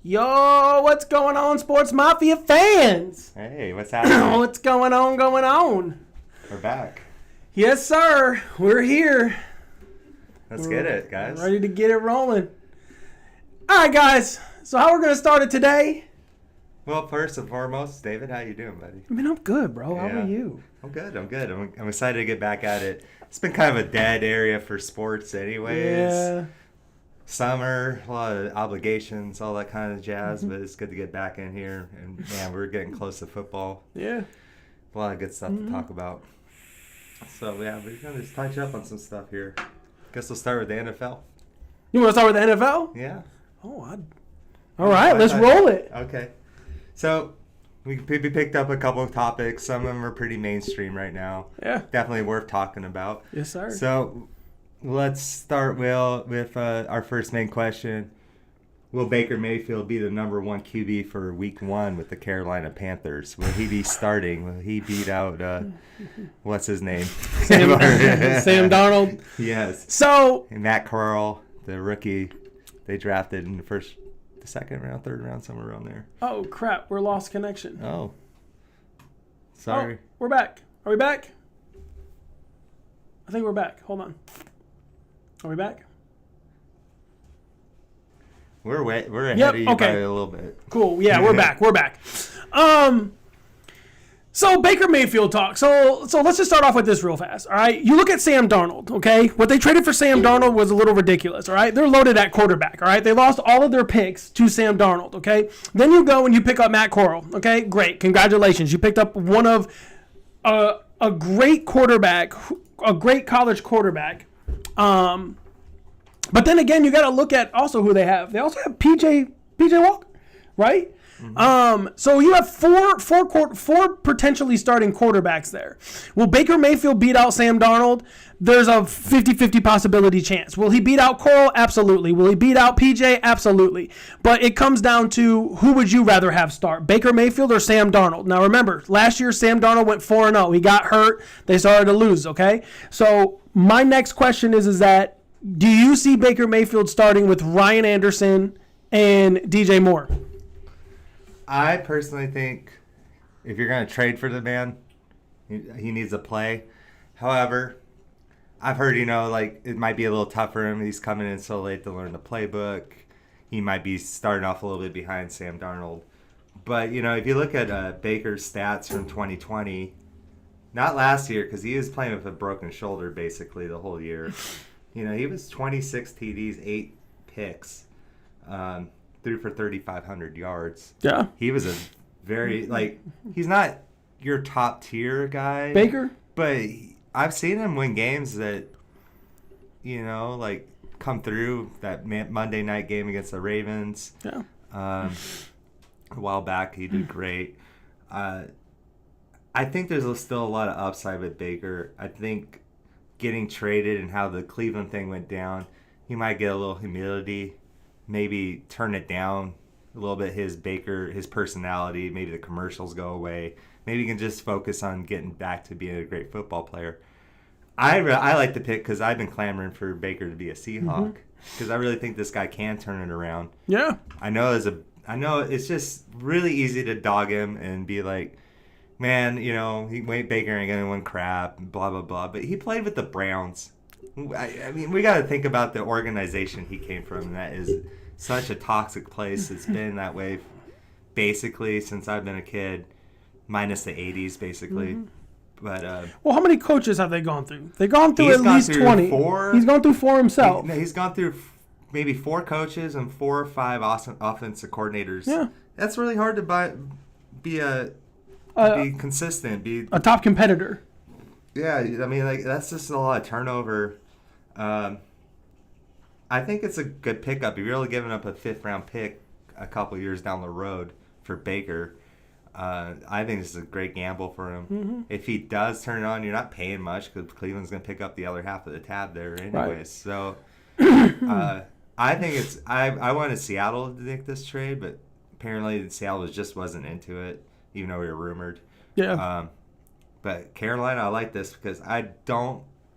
Yo, what's going on, Sportzmafia fans? Hey, what's happening? What's going on? We're back. Yes, sir. We're here. Let's get it, guys. Ready to get it rolling. All right, guys. So how we're going to start it today? Well, first and foremost, David, how you doing, buddy? I mean, I'm good, bro. How are you? I'm good. I'm excited to get back at it. It's been kind of a dead area for sports anyways. Yeah. Summer, a lot of obligations, all that kind of jazz, but it's good to get back in here. And, man, we're getting close to football. Yeah. A lot of good stuff to talk about. So, yeah, we're going to just touch up on some stuff here. Guess we'll start with the NFL. You want to start with the NFL? Yeah. Oh, all right. Let's roll it. Okay. So, we picked up a couple of topics. Some of them are pretty mainstream right now. Yeah. Definitely worth talking about. Yes, sir. So, let's start, Will, with our first main question. Will Baker Mayfield be the number one QB for week 1 with the Carolina Panthers? Will he be starting? Will he beat out, what's his name? Sam Darnold. Yes. So, and Matt Corral, the rookie they drafted in the second round, third round, somewhere around there. oh, crap. We're lost connection. Oh. Sorry. Oh, we're back. Are we back? I think we're back. Hold on. Are we back? We're ahead of you by a little bit. Cool. Yeah, we're back. So Baker Mayfield talk. So let's just start off with this real fast. All right. You look at Sam Darnold. Okay. What they traded for Sam Darnold was a little ridiculous. All right. They're loaded at quarterback. All right. They lost all of their picks to Sam Darnold. Okay. Then you go and you pick up Matt Corral. Okay. Great. Congratulations. You picked up one of a great quarterback, a great college quarterback. But then again, you got to look at also who they have. They also have PJ Walker, right? Mm-hmm. So you have four potentially starting quarterbacks there. Will Baker Mayfield beat out Sam Darnold? There's a 50-50 possibility chance. Will he beat out Corral? Absolutely. Will he beat out PJ? Absolutely. But it comes down to who would you rather have start, Baker Mayfield or Sam Darnold? Now remember, last year Sam Darnold went 4-0. He got hurt. They started to lose, okay? So my next question is that do you see Baker Mayfield starting with Ryan Anderson and DJ Moore? I personally think if you're going to trade for the man, he needs to play. However, I've heard, it might be a little tough for him. He's coming in so late to learn the playbook. He might be starting off a little bit behind Sam Darnold. But, if you look at Baker's stats from 2020, not last year because he was playing with a broken shoulder basically the whole year. He was 26 TDs, 8 picks, threw for 3,500 yards. Yeah. He was a very, he's not your top tier guy. Baker? But I've seen him win games that, come through that Monday night game against the Ravens. Yeah. A while back, he did great. I think there's still a lot of upside with Baker. I think getting traded and how the Cleveland thing went down, he might get a little humility, maybe turn it down a little bit, his personality, maybe the commercials go away. Maybe he can just focus on getting back to being a great football player. I like the pick because I've been clamoring for Baker to be a Seahawk because I really think this guy can turn it around. Yeah. I know it's just really easy to dog him and be like, man, Baker ain't gonna win crap, blah blah blah. But he played with the Browns. I mean, we got to think about the organization he came from, and that is such a toxic place. It's been that way basically since I've been a kid, minus the '80s, basically. Mm-hmm. But well, how many coaches have they gone through? They've gone through at least 20. 4. He's gone through 4 himself. He's gone through maybe 4 coaches and 4 or 5 offensive coordinators. Yeah, that's really hard to be consistent, be a top competitor. Yeah, I mean, that's just a lot of turnover. I think it's a good pickup. You're really giving up a 5th round pick a couple years down the road for Baker. I think this is a great gamble for him. Mm-hmm. If he does turn it on, you're not paying much because Cleveland's going to pick up the other half of the tab there anyways. Right. So I think I wanted Seattle to make this trade, but apparently Seattle wasn't into it, even though we were rumored. Yeah. But Carolina, I like this because I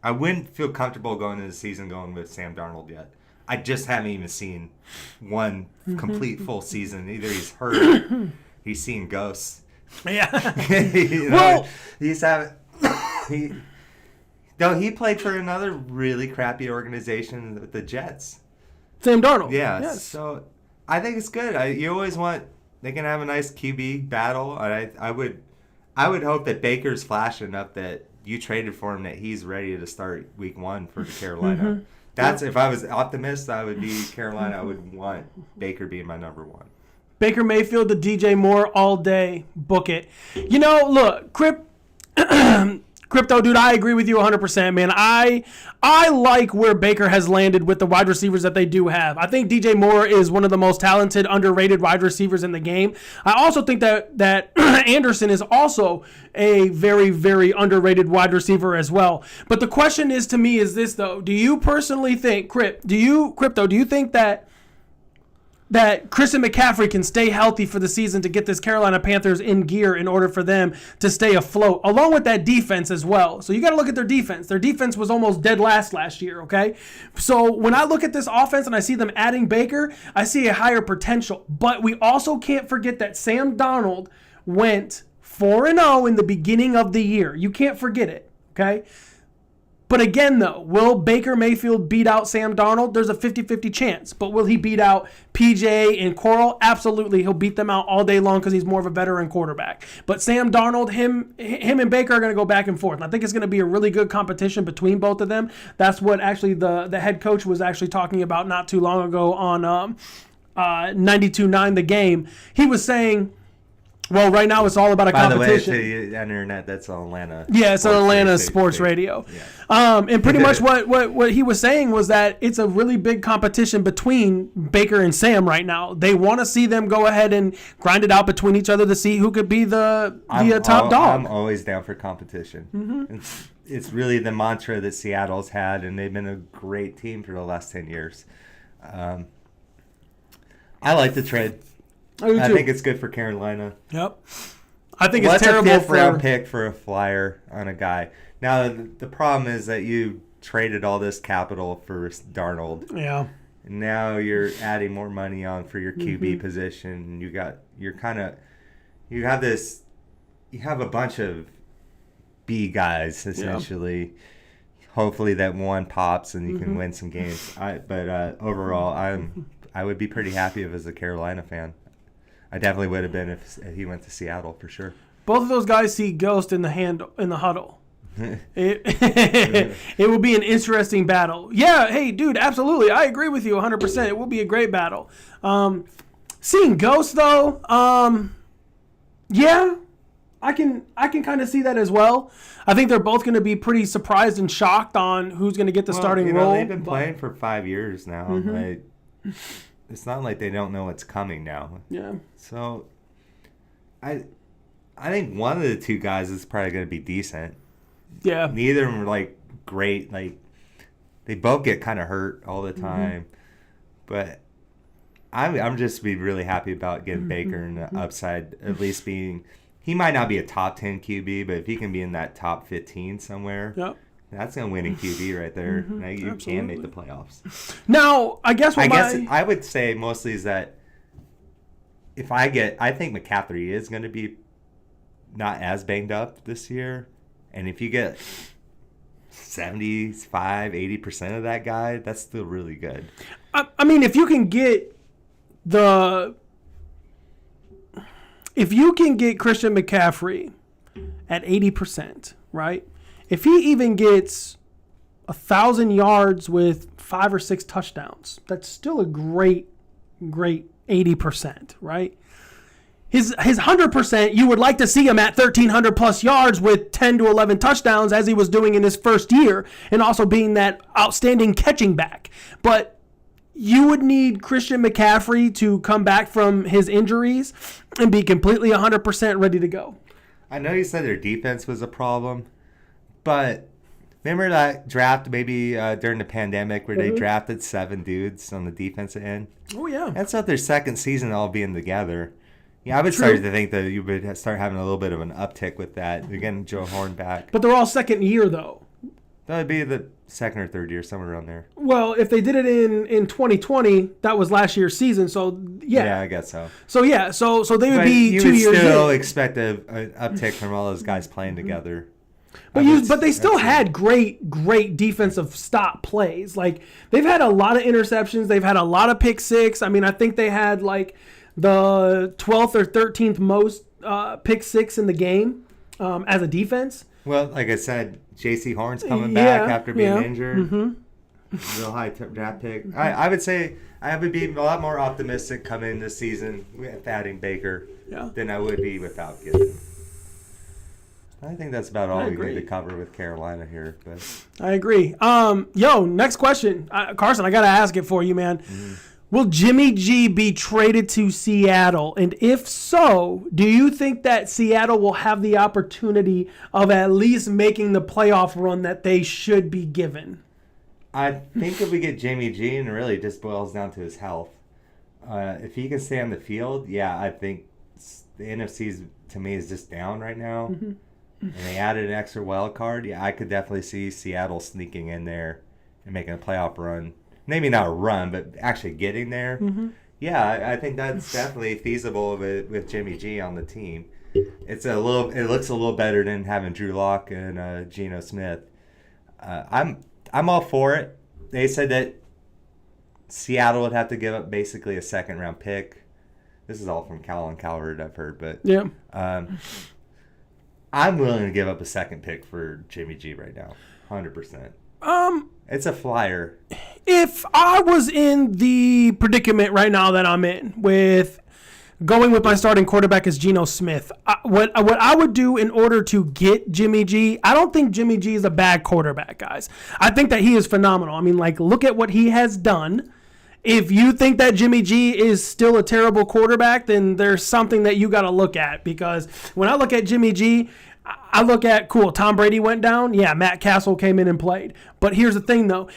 wouldn't feel comfortable going into the season going with Sam Darnold yet. I just haven't even seen one complete full season. Either he's hurt, he's seeing ghosts. Yeah. Well, he's having he played for another really crappy organization, the Jets. Sam Darnold. Yeah. Yes. So I think it's good. You always want they can have a nice QB battle. I would hope that Baker's flashing up that you traded for him, that he's ready to start week 1 for Carolina. That's if I was optimist, I would be Carolina. I would want Baker being my number 1. Baker Mayfield to DJ Moore all day. Book it. Look, Crypto, dude, I agree with you 100%, man. I like where Baker has landed with the wide receivers that they do have. I think DJ Moore is one of the most talented, underrated wide receivers in the game. I also think that Anderson is also a very, very underrated wide receiver as well. But the question is to me is this, though. Do you personally think, Crypto, do you think that Christian McCaffrey can stay healthy for the season to get this Carolina Panthers in gear in order for them to stay afloat, along with that defense as well? So you got to look at their defense. Their defense was almost dead last year, okay? So when I look at this offense and I see them adding Baker, I see a higher potential. But we also can't forget that Sam Darnold went 4-0 in the beginning of the year. You can't forget it, okay? But again, though, will Baker Mayfield beat out Sam Darnold? There's a 50-50 chance. But will he beat out PJ and Coral? Absolutely. He'll beat them out all day long because he's more of a veteran quarterback. But Sam Darnold, him and Baker are going to go back and forth. And I think it's going to be a really good competition between both of them. That's what actually the head coach was actually talking about not too long ago on 92.9 The Game. He was saying, well, right now it's all about a competition. By the way, to the internet, that's Atlanta. Yeah, it's on Atlanta sports radio. Yeah. And pretty much what he was saying was that it's a really big competition between Baker and Sam right now. They want to see them go ahead and grind it out between each other to see who could be the top dog. I'm always down for competition. Mm-hmm. It's really the mantra that Seattle's had, and they've been a great team for the last 10 years. I like the trade. I think it's good for Carolina. Yep. I think it's terrible for a 5th-round pick for a flyer on a guy. Now, the problem is that you traded all this capital for Darnold. Yeah. And now you're adding more money on for your QB position. You have a bunch of B guys, essentially. Yeah. Hopefully that one pops and you can win some games. But overall, I would be pretty happy if I was a Carolina fan. I definitely would have been if he went to Seattle for sure. Both of those guys see ghost in the huddle. It will be an interesting battle. Yeah, hey, dude, absolutely. I agree with you 100%. It will be a great battle. Seeing ghosts, though, yeah, I can kind of see that as well. I think they're both going to be pretty surprised and shocked on who's going to get the starting role. They've been playing for 5 years now. It's not like they don't know what's coming now. Yeah. So, I think one of the two guys is probably going to be decent. Yeah. Neither of them are like great. Like they both get kind of hurt all the time. But I'm just be really happy about getting Baker and the upside at least being. He might not be a top 10 QB, but if he can be in that top 15 somewhere. Yep. That's a winning QB right there. Now you can make the playoffs. Now, I guess I would say mostly is that I think McCaffrey is going to be not as banged up this year. And if you get 75, 80% of that guy, that's still really good. I mean, if you can get Christian McCaffrey at 80%, right? If he even gets 1,000 yards with 5 or 6 touchdowns, that's still a great 80%, right? His 100%, you would like to see him at 1,300 plus yards with 10 to 11 touchdowns as he was doing in his first year, and also being that outstanding catching back. But you would need Christian McCaffrey to come back from his injuries and be completely 100% ready to go. I know you said their defense was a problem. But remember that draft maybe during the pandemic where they drafted 7 dudes on the defensive end? Oh, yeah. That's not their second season all being together. Yeah, I would start to think that you would start having a little bit of an uptick with that. They're getting Joe Horn back. But they're all second year, though. That would be the second or third year, somewhere around there. Well, if they did it in 2020, that was last year's season. So yeah. Yeah, I guess so. So yeah, so they would But be 2 years. You would still in. expect an uptick from all those guys playing together. But they still had great defensive stop plays. Like they've had a lot of interceptions. They've had a lot of pick six. I mean, I think they had like the 12th or 13th most pick six in the game as a defense. Well, like I said, J.C. Horn's coming back after being injured. Mm-hmm. Real high draft pick. I would say I would be a lot more optimistic coming this season with adding Baker than I would be without Gibbon. I think that's about all we need to cover with Carolina here. But I agree. Next question. Carson, I got to ask it for you, man. Mm-hmm. Will Jimmy G be traded to Seattle? And if so, do you think that Seattle will have the opportunity of at least making the playoff run that they should be given? I think if we get Jimmy G, and it really just boils down to his health. If he can stay on the field, I think the NFC to me is just down right now. Mm-hmm. And they added an extra wild card. Yeah, I could definitely see Seattle sneaking in there and making a playoff run. Maybe not a run, but actually getting there. Mm-hmm. Yeah, I think that's definitely feasible with Jimmy G on the team. It looks a little better than having Drew Lock and Geno Smith. I'm all for it. They said that Seattle would have to give up basically a second round pick. This is all from Cal and Calvert, I've heard, but yeah. I'm willing to give up a second pick for Jimmy G right now, 100%. It's a flyer. If I was in the predicament right now that I'm in with going with my starting quarterback as Geno Smith, what I would do in order to get Jimmy G, I don't think Jimmy G is a bad quarterback, guys. I think that he is phenomenal. I mean, like, look at what he has done. If you think that Jimmy G is still a terrible quarterback, then there's something that you got to look at. Because when I look at Jimmy G, I look at, cool, Tom Brady went down. Yeah, Matt Castle came in and played. But here's the thing, though.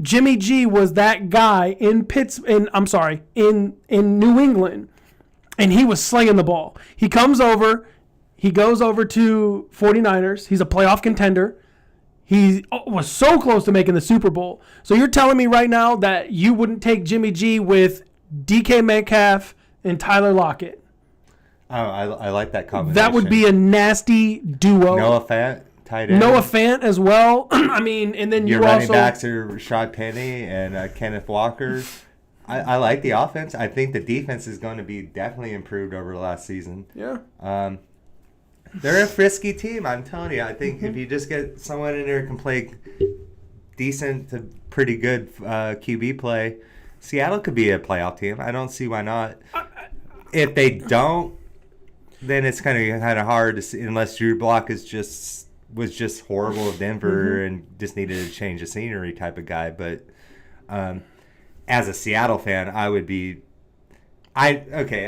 Jimmy G was that guy in New England, and he was slinging the ball. He goes over to 49ers. He's a playoff contender. He was so close to making the Super Bowl. So you're telling me right now that you wouldn't take Jimmy G with DK Metcalf and Tyler Lockett? Oh, I like that combination. That would be a nasty duo. Noah Fant, tight end. Noah Fant as well. I mean, and then your running backs are Rashad Penny and Kenneth Walker. I like the offense. I think the defense is going to be definitely improved over the last season. Yeah. They're a frisky team, I'm telling you. I think if you just get someone in there who can play decent to pretty good QB play, Seattle could be a playoff team. I don't see why not. If they don't, then it's kind of hard to see, unless Drew Block was just horrible with Denver and just needed to change the scenery type of guy. But as a Seattle fan, I would be. I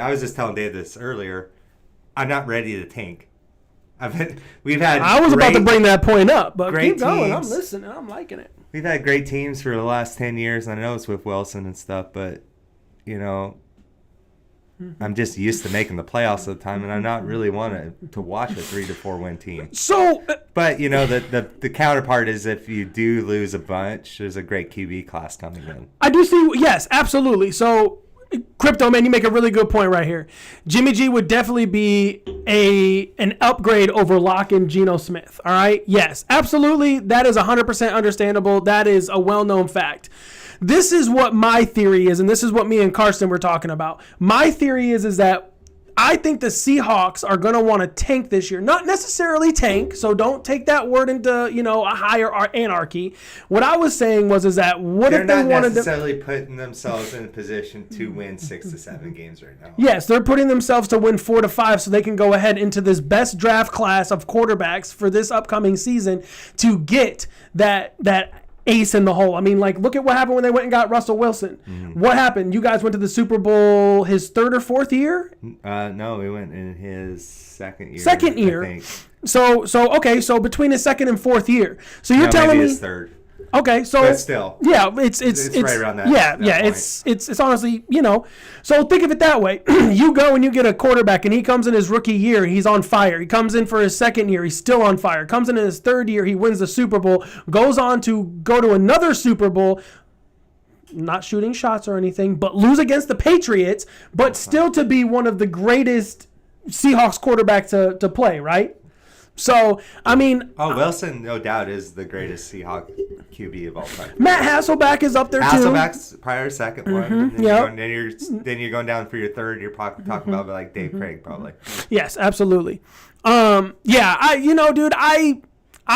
was just telling Dave this earlier. I'm not ready to tank. I was about to bring that point up, but keep going. Teams. I'm listening. I'm liking it. We've had great teams for the last 10 years. I know it's with Wilson and stuff, but I'm just used to making the playoffs all the time, and I'm not really wanting to watch a 3 to 4 win team. So, but the counterpart is if you do lose a bunch, there's a great QB class coming in. I do see. Yes, absolutely. So, Crypto, man, you make a really good point right here. Jimmy G would definitely be an upgrade over Locke and Geno Smith. All right. Yes, absolutely. That is 100% understandable. That is a well-known fact. This is what my theory is, and this is what me and Carson were talking about. My theory is that I think the Seahawks are going to want to tank this year. Not necessarily tank, so don't take that word into, a higher anarchy. What I was saying is that they're not necessarily putting themselves in a position to win 6 to 7 games right now. Yes, they're putting themselves to win 4 to 5 so they can go ahead into this best draft class of quarterbacks for this upcoming season to get that ace in the hole. I mean, like, look at what happened when they went and got Russell Wilson. Mm-hmm. What happened? You guys went to the Super Bowl his 3rd or 4th year? No, we went in his second year. I think. So between his 2nd and 4th year. So you're telling me his 3rd. Okay, so But still, yeah, it's right around that. Yeah, that yeah, point. it's honestly, So think of it that way. You go and you get a quarterback, and he comes in his rookie year, he's on fire. He comes in for his second year, he's still on fire. Comes in his third year, he wins the Super Bowl. Goes on to go to another Super Bowl. Not shooting shots or anything, but lose against the Patriots, but still to be one of the greatest Seahawks quarterbacks to play, right? So, I mean... Wilson, no doubt, is the greatest Seahawks QB of all time. Matt Hasselbeck is up there, too. Hasselbeck's probably second one. And Yep. then you're going down for your third. You're talking about like Dave Craig, probably. Yes, absolutely. Dude, I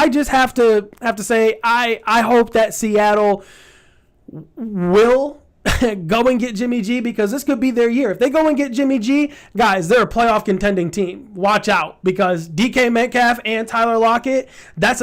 just have to say, I hope that Seattle will go and get Jimmy G, because this could be their year. If they go and get Jimmy G, guys, they're a playoff contending team. Watch out, because DK Metcalf and Tyler Lockett, that's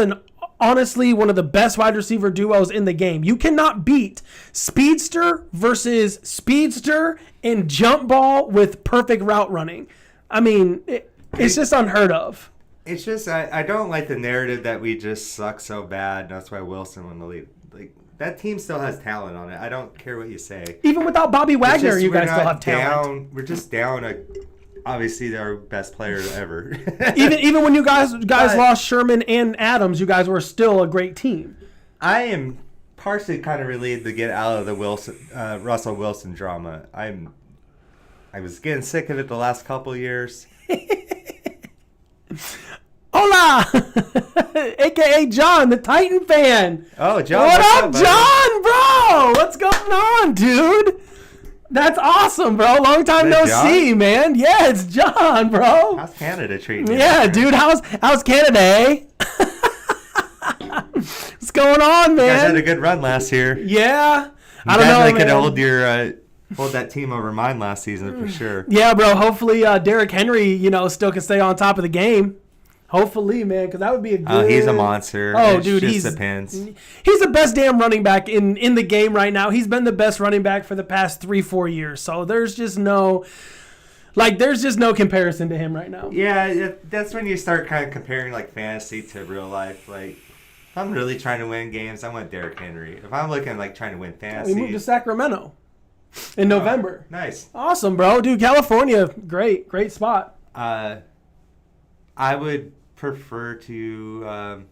honestly one of the best wide receiver duos in the game. You cannot beat speedster versus speedster and jump ball with perfect route running. I mean, it's just unheard of. It's just I don't like the narrative that we just suck so bad. That's why Wilson won the league. Like, that team still has talent on it. I don't care what you say. Even without Bobby Wagner, you guys still have talent. We're just down obviously our best player ever. even when you guys lost Sherman and Adams, you guys were still a great team. I am partially kind of relieved to get out of the Russell Wilson drama. I was getting sick of it the last couple years. Hola! AKA John, the Titan fan. Oh, John. What up, John, bro? What's going on, dude? That's awesome, bro. Long time no see, man. Yeah, it's John, bro. How's Canada treating you? Yeah, dude. How's Canada, eh? What's going on, man? You guys had a good run last year. Yeah. I don't know. You could hold that team over mine last season for sure. Yeah, bro. Hopefully, Derrick Henry, still can stay on top of the game. Hopefully, man, because that would be a good... Oh, he's a monster. Dude, He's the best damn running back in the game right now. He's been the best running back for the past 3-4 years. So there's just no comparison to him right now. Yeah, that's when you start kind of comparing like fantasy to real life. Like, if I'm really trying to win games, I want Derrick Henry. If I'm looking like trying to win fantasy... We moved to Sacramento in November. Nice. Awesome, bro. Dude, California, great spot. I would prefer to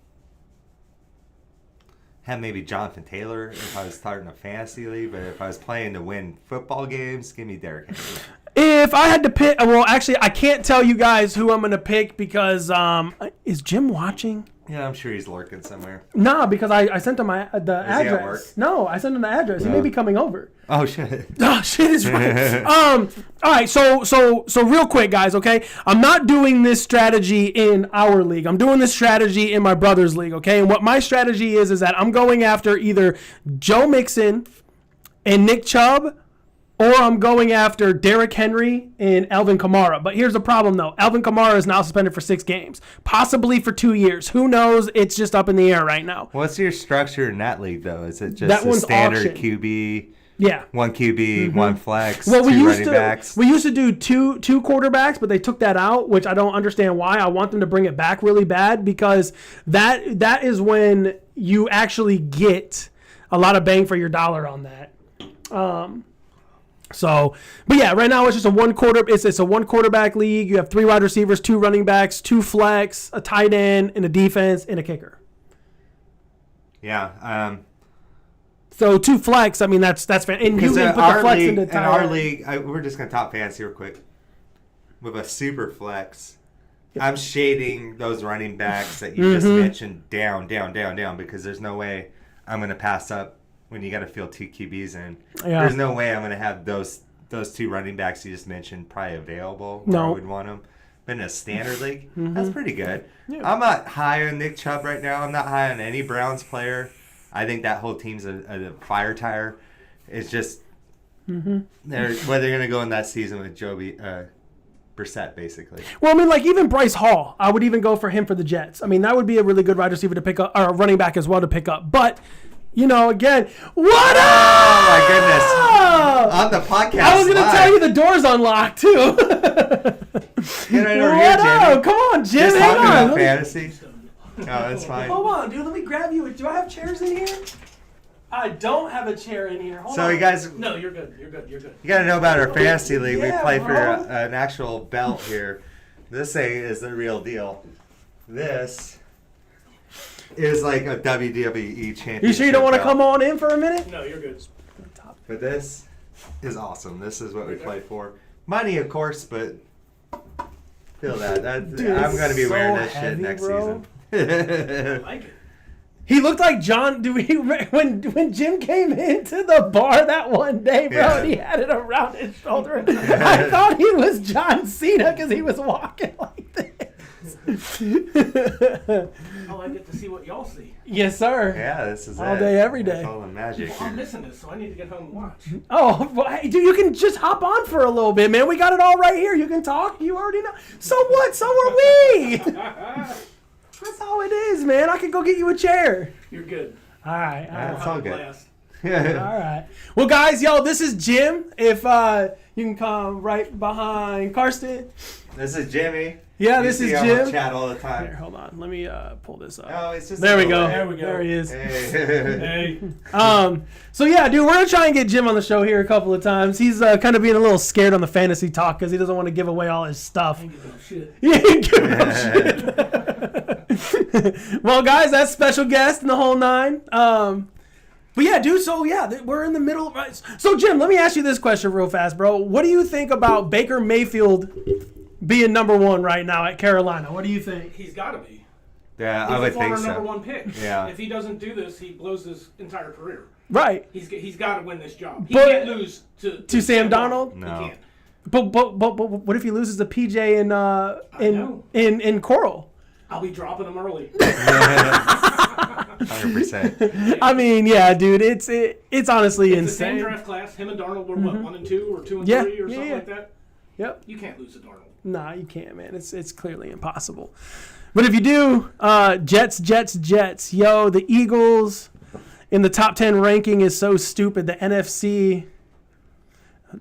have maybe Jonathan Taylor if I was starting a fantasy league, but if I was playing to win football games, give me Derrick Henry. If I had to pick, well, actually, I can't tell you guys who I'm going to pick because is Jim watching? Yeah, I'm sure he's lurking somewhere. Nah, because I sent him the address. He at work? No, I sent him the address. He may be coming over. Oh shit. Oh shit is right. All right, so real quick, guys. Okay, I'm not doing this strategy in our league. I'm doing this strategy in my brother's league. Okay, and what my strategy is that I'm going after either Joe Mixon and Nick Chubb, or I'm going after Derrick Henry and Alvin Kamara. But here's the problem, though. Alvin Kamara is now suspended for 6 games, possibly for 2 years. Who knows? It's just up in the air right now. What's your structure in that league, though? Is it just a standard auction. QB? Yeah. 1 QB, 1 flex, well, 2 running backs? We used to do two quarterbacks, but they took that out, which I don't understand why. I want them to bring it back really bad because that is when you actually get a lot of bang for your dollar on that. But yeah, right now it's just it's a 1 quarterback league. You have 3 wide receivers, 2 running backs, 2 flex, a tight end, and a defense, and a kicker. Yeah. So 2 flex, I mean that's fair. And you can put the flex into in our league, we're just gonna top fantasy real quick. With a super flex, I'm shading those running backs that you just mentioned down, because there's no way I'm gonna pass up when you got to field 2 QBs in. Yeah. There's no way I'm going to have those 2 running backs you just mentioned probably available where I would want them. But in a standard league, that's pretty good. Yeah. I'm not high on Nick Chubb right now. I'm not high on any Browns player. I think that whole team's a fire tire. It's just whether they're going to go in that season with Joby Brissett, basically. Well, I mean, like even Bryce Hall, I would even go for him for the Jets. I mean, that would be a really good wide receiver to pick up, or a running back as well to pick up. But again, what up? Oh, my goodness. On the podcast. I was going to tell you the door's unlocked, too. Get right over here, Jimmy. Come on, Jim. Just talking about fantasy. No, that's fine. Hold on, dude. Let me grab you. Do I have chairs in here? I don't have a chair in here. Hold So on. you guys, No, you're good. You're good. You're good. you gotta know about our fantasy league. Yeah, We play for bro. an actual belt here. This thing is the real deal. This is like a WWE championship. You sure you don't want to belt. come on in for a minute? No, you're good. But this is awesome. This is what we play for. Money, of course, but feel that. Dude, I'm gonna be it's wearing so this shit heavy, next bro. I season. like it. He looked like John. When Jim came into the bar that one day, bro, Yeah. and he had it around his shoulder. I thought he was John Cena because he was walking like this. Oh, I get to see what y'all see. Yes, sir. Yeah, this is All it. day, every day. It's all the magic Well, I'm here. missing this, so I need to get home and watch. Oh, well, hey, dude, you can just hop on for a little bit, man. We got it all right here. You can talk. You already know. So what? So are we. That's all it is, man. I can go get you a chair. You're good. All right. All Yeah, right. it's all Have a good. blast. All right. Well, guys, yo, this is Jim. If you can come right behind Karsten. This is Jimmy. Yeah, You this see is him Jim. on chat all the Here, time. hold on. Let me pull this up. Oh, it's just There we a go. little There we go. There he is. Hey. Hey. So yeah, dude, we're gonna try and get Jim on the show here a couple of times. He's kind of being a little scared on the fantasy talk because he doesn't want to give away all his stuff. I ain't giving no shit. Yeah, he give no shit. Well, guys, that's special guest in the whole nine. But yeah, dude. So yeah, we're in the middle. Right? So Jim, let me ask you this question real fast, bro. What do you think about Baker Mayfield being number one right now at Carolina? What do you think? He's got to be. Yeah, He's I would the former think number so. one pick. Yeah. If he doesn't do this, he blows his entire career. Right. He's got to win this job. He But- can't lose to Sam Darnold? He No. can't. But what if he loses to PJ know. in Coral? I'll be dropping him early. 100%. I mean, yeah, dude, it's honestly It's the same insane. draft class. Him and Darnold were what, 1 and 2 or 2 and Yeah, 3 or yeah, something yeah. like that. Yep. You can't lose to Darnold. Nah, you can't, man. It's clearly impossible. But if you do, Jets. Yo, the Eagles in the top 10 ranking is so stupid. The NFC.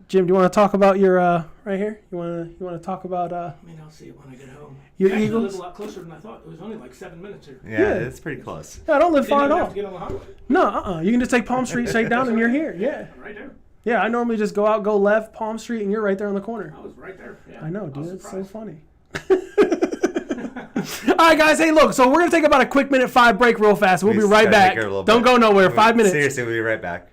Jim, do you want to talk about your right here? You want to talk about I mean, I'll see it when I get home. Your You actually Eagles? live a lot closer than I thought. It was only like 7 minutes here. Yeah, it's pretty close. I don't live Didn't far at even have all. to get on the highway. No, You can just take Palm Street straight down and you're here. Yeah. Right there. Yeah, I normally just go left, Palm Street, and you're right there on the corner. I was right there. Yeah. I know, was dude. It's so surprised. funny. All right, guys. Hey, look. So we're gonna take about a quick minute 5 break real fast. We'll We be just right gotta back. take her a little Don't bit. go nowhere. 5 minutes. Seriously, we'll be right back.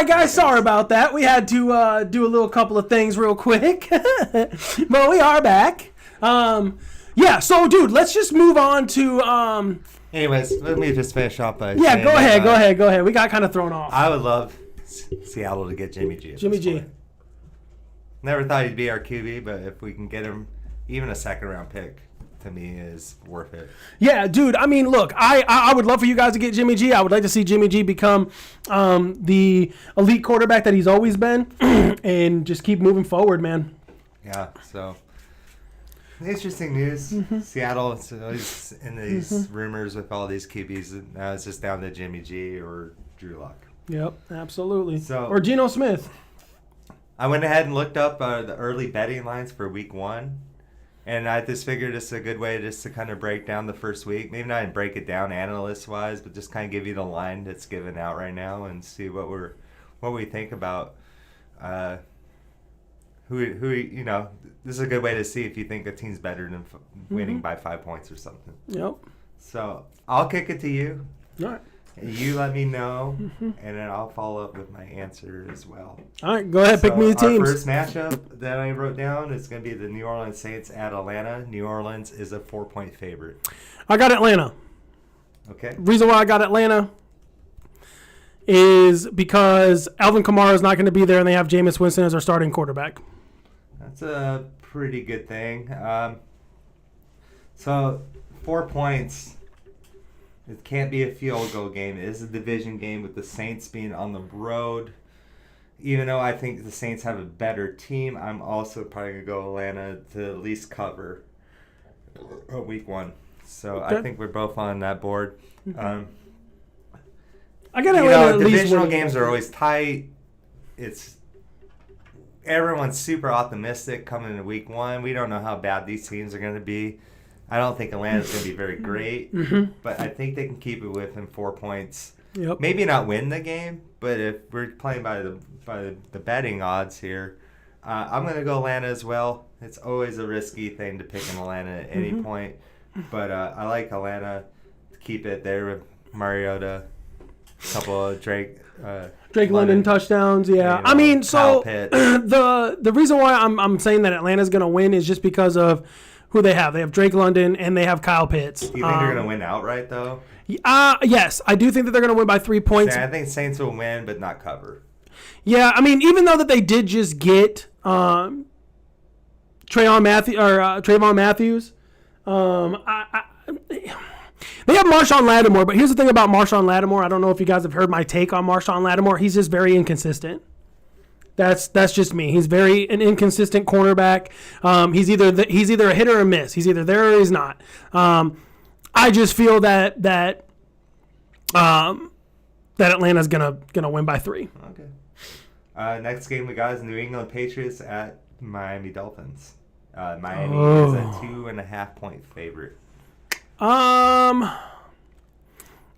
right, guys. Sorry about that. We had to do a little couple of things real quick, but we are back. Yeah. So, dude, let's just move on to. Anyways, let me just finish off by. Yeah, saying go that, ahead. We got kind of thrown off. I would love Seattle to get Jimmy G. Jimmy G. Never thought he'd be our QB, but if we can get him, even a second-round pick, to me is worth it. Yeah, dude. I mean, look, I would love for you guys to get Jimmy G. I would like to see Jimmy G become the elite quarterback that he's always been, and just keep moving forward, man. Yeah. So. Interesting news. Seattle is always in these rumors with all these QBs. And now it's just down to Jimmy G or Drew Lock. Yep, absolutely. So, or Geno Smith. I went ahead and looked up the early betting lines for week 1. And I just figured it's a good way just to kind of break down the first week. Maybe not break it down analyst-wise, but just kind of give you the line that's given out right now and see what we think about who you know. This is a good way to see if you think a team's better than winning by 5 points or something. Yep. So I'll kick it to you. All right. You let me know, and then I'll follow up with my answer as well. All right, go ahead. Pick me the teams. Our first matchup that I wrote down is going to be the New Orleans Saints at Atlanta. New Orleans is a 4-point favorite. I got Atlanta. Okay. Reason why I got Atlanta is because Alvin Kamara is not going to be there, and they have Jameis Winston as their starting quarterback. That's a pretty good thing. So 4 points. It can't be a field goal game. It is a division game with the Saints being on the road. Even though I think the Saints have a better team, I'm also probably going to go Atlanta to at least cover week 1. So okay. I think we're both on that board. I got Atlanta at least. Divisional games are always tight. Everyone's super optimistic coming into week 1. We don't know how bad these teams are going to be. I don't think Atlanta's going to be very great, but I think they can keep it within 4 points. Yep. Maybe not win the game, but if we're playing by the betting odds here, I'm going to go Atlanta as well. It's always a risky thing to pick in Atlanta at any point, but I like Atlanta to keep it there with Mariota, a couple of Drake London touchdowns, yeah. You know, I mean, so Pitts. the reason why I'm saying that Atlanta's going to win is just because of who they have. They have Drake London and they have Kyle Pitts. Do you think they're going to win outright, though? Yes, I do think that they're going to win by 3 points. I think Saints will win, but not cover. Yeah, I mean, even though that they did just get Trayvon Matthews, they have Marshawn Lattimore, but here's the thing about Marshawn Lattimore. I don't know if you guys have heard my take on Marshawn Lattimore. He's just very inconsistent. That's just me. He's an inconsistent cornerback. He's either a hit or a miss. He's either there or he's not. I just feel that Atlanta's gonna win by 3. Okay. Next game we got is New England Patriots at Miami Dolphins. Miami is a 2.5 point favorite.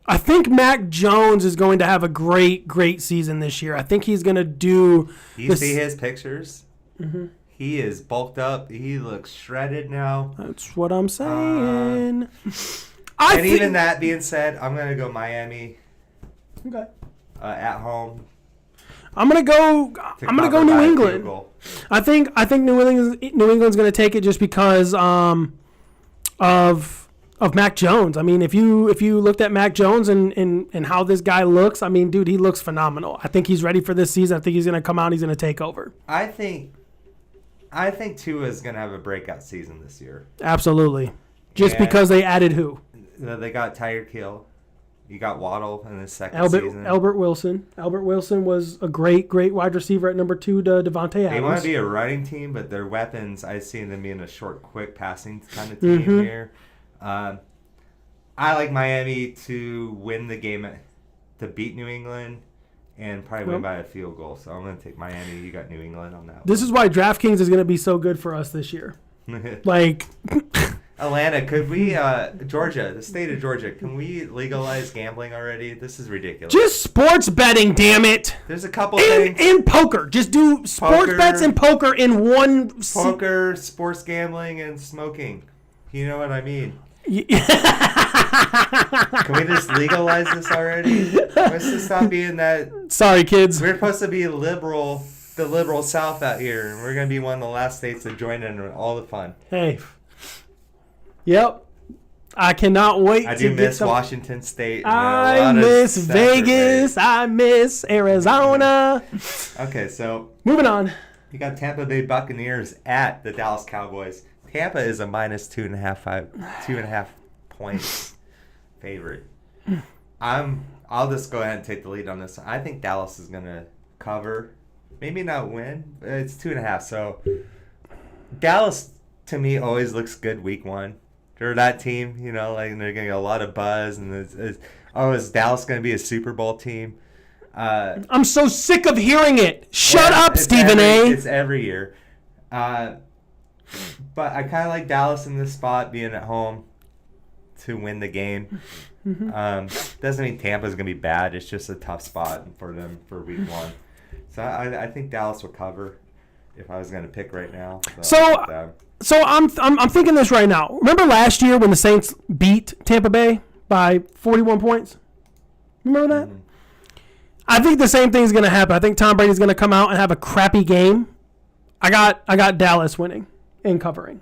I think Mac Jones is going to have a great season this year. I think he's going to do... You see his pictures? Mm-hmm. He is bulked up. He looks shredded now. That's what I'm saying. Even that being said, I'm going to go Miami. Okay. At home. I'm going to go New England. I think New England's going to take it just because of Mac Jones. I mean, if you looked at Mac Jones and how this guy looks, I mean, dude, he looks phenomenal. I think he's ready for this season. I think he's going to come out and he's going to take over. I think Tua is going to have a breakout season this year. Absolutely. Just because they added who? They got Tyreek Hill. You got Waddle in his second season. Albert Wilson. Albert Wilson was a great wide receiver at number 2 to Devontae Adams. They want to be a running team, but their weapons, I see them being a short, quick passing kind of team here. I like Miami to win the game, to beat New England, and probably win by a field goal. So I'm going to take Miami. You got New England on that. This is why DraftKings is going to be so good for us this year. Like... Atlanta, could we, Georgia, the state of Georgia, can we legalize gambling already? This is ridiculous. Just sports betting, damn it. There's a couple things. And poker. Just do sports bets and poker in one. Poker, sports gambling, and smoking. You know what I mean? Can we just legalize this already? Let's just stop being that Sorry, kids. We're supposed to be liberal, the liberal South out here, and we're going to be one of the last states to join in on all the fun. Hey. Yep. I cannot wait I to do get miss some. Washington State. I miss Vegas. I miss Arizona. Okay, so Moving on. you got Tampa Bay Buccaneers at the Dallas Cowboys. Tampa is a minus 2.5 points favorite. I'll just go ahead and take the lead on this. I think Dallas is gonna cover, maybe not win. But it's 2.5. So Dallas to me always looks good week one. They're that team, you know, like they're gonna get a lot of buzz, and is Dallas gonna be a Super Bowl team? I'm so sick of hearing it. Shut up, it's Stephen A. It's every year. But I kind of like Dallas in this spot, being at home to win the game. Doesn't mean Tampa's going to be bad. It's just a tough spot for them for week one. So I think Dallas will cover if I was going to pick right now. So I'm thinking this right now. Remember last year when the Saints beat Tampa Bay by 41 points? Remember that? I think the same thing's going to happen. I think Tom Brady's going to come out and have a crappy game. I got Dallas winning and covering.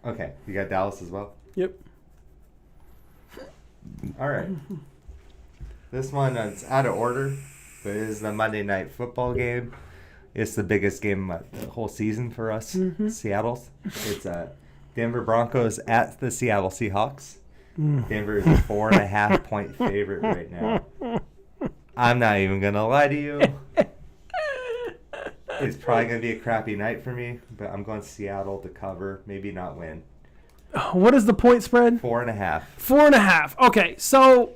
Okay, you got Dallas as well? Yep. All right. This one is out of order, but it is the Monday Night Football game. It's the biggest game of the whole season for us, Seattle's. It's Denver Broncos at the Seattle Seahawks. Denver is a 4.5 point favorite right now. I'm not even going to lie to you. It's probably going to be a crappy night for me, but I'm going Seattle to cover, maybe not win. What is the point spread? 4.5. 4.5. Okay, so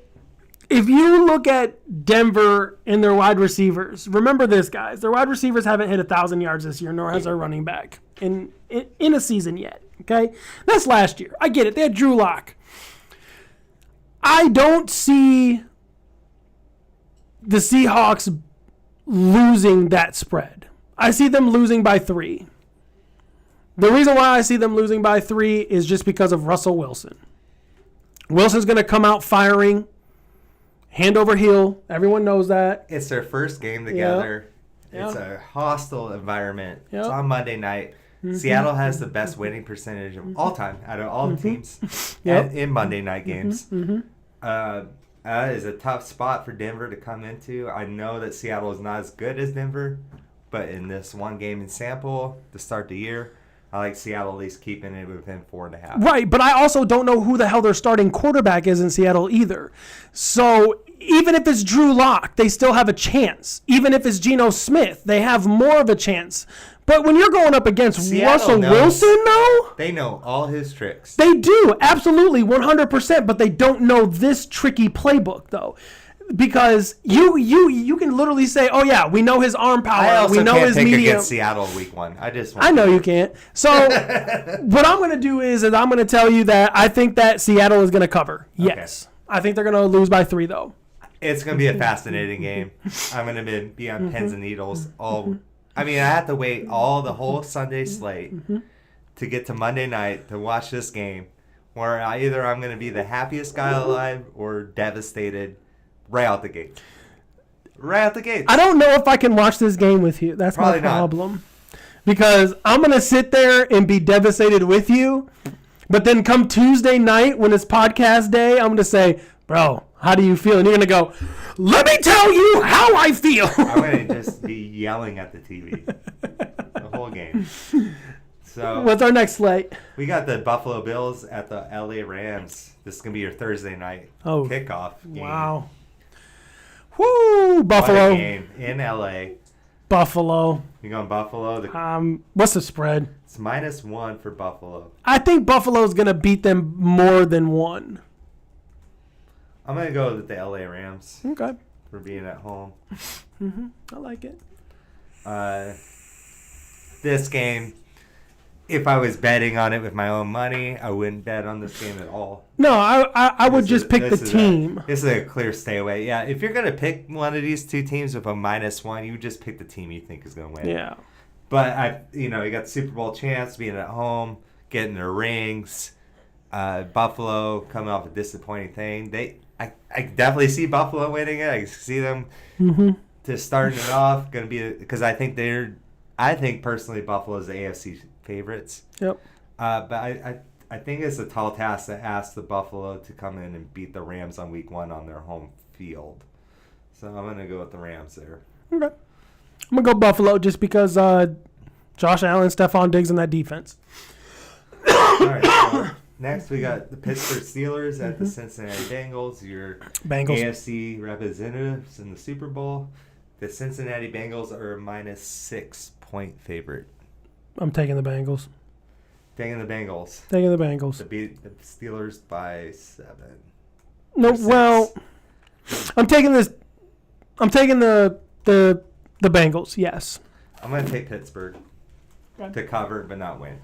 if you look at Denver and their wide receivers, remember this, guys. Their wide receivers haven't hit 1,000 yards this year, nor has their running back in a season yet. Okay? That's last year. I get it. They had Drew Lock. I don't see the Seahawks losing that spread. I see them losing by 3. The reason why I see them losing by 3 is just because of Russell Wilson. Wilson's going to come out firing, hand over heel. Everyone knows that. It's their first game together. Yep. It's a hostile environment. Yep. It's on Monday night. Seattle has the best winning percentage of all time out of all the teams in Monday night games. That is a tough spot for Denver to come into. I know that Seattle is not as good as Denver, but in this one game in sample to start the year, I like Seattle at least keeping it within 4.5. Right, but I also don't know who the hell their starting quarterback is in Seattle either. So even if it's Drew Lock, they still have a chance. Even if it's Geno Smith, they have more of a chance. But when you're going up against Russell Wilson, though, they know all his tricks. They do, absolutely, 100%. But they don't know this tricky playbook, though, because you can literally say, "Oh yeah, we know his arm power. I also we know can't his pick medium." Against Seattle week one. I know you can't. So what I'm going to do is I'm going to tell you that I think that Seattle is going to cover. Yes, I think they're going to lose by 3 though. It's going to be a fascinating game. I'm going to be on pins and needles all. I mean, I have to wait all the whole Sunday slate to get to Monday night to watch this game, where either I'm going to be the happiest guy alive or devastated right out the gate. Right out the gate. I don't know if I can watch this game with you. That's probably my problem. Because I'm going to sit there and be devastated with you, but then come Tuesday night when it's podcast day, I'm going to say, "Bro, how do you feel?" And you're going to go, "Let me tell you how I feel." I'm going to just be yelling at the TV the whole game. So what's our next slate? We got the Buffalo Bills at the LA Rams. This is going to be your Thursday night kickoff game. Wow. Woo, Buffalo. What a game in LA. Buffalo. You going Buffalo? What's the spread? It's -1 for Buffalo. I think Buffalo's going to beat them more than 1. I'm going to go with the LA Rams. Okay. For being at home. I like it. This game, if I was betting on it with my own money, I wouldn't bet on this game at all. No, I would just pick the team. This is a clear stay away. Yeah, if you're going to pick one of these two teams with a -1, you just pick the team you think is going to win. Yeah. But, you got the Super Bowl chance, being at home, getting their rings. Buffalo coming off a disappointing thing. I definitely see Buffalo winning it. I see them just starting it off. Going to be because I think personally Buffalo is the AFC favorites. Yep. But I think it's a tall task to ask the Buffalo to come in and beat the Rams on week 1 on their home field. So I'm going to go with the Rams there. Okay. I'm going to go Buffalo just because Josh Allen, Stephon Diggs, and that defense. All right. So next, we got the Pittsburgh Steelers at the Cincinnati Bengals. Your Bengals. AFC representatives in the Super Bowl. The Cincinnati Bengals are a -6-point favorite. I'm taking the Bengals. Taking the Bengals. Taking the Bengals. To beat the Steelers by 7. No, well, I'm taking this. I'm taking the Bengals. Yes. I'm going to take Pittsburgh to cover but not win.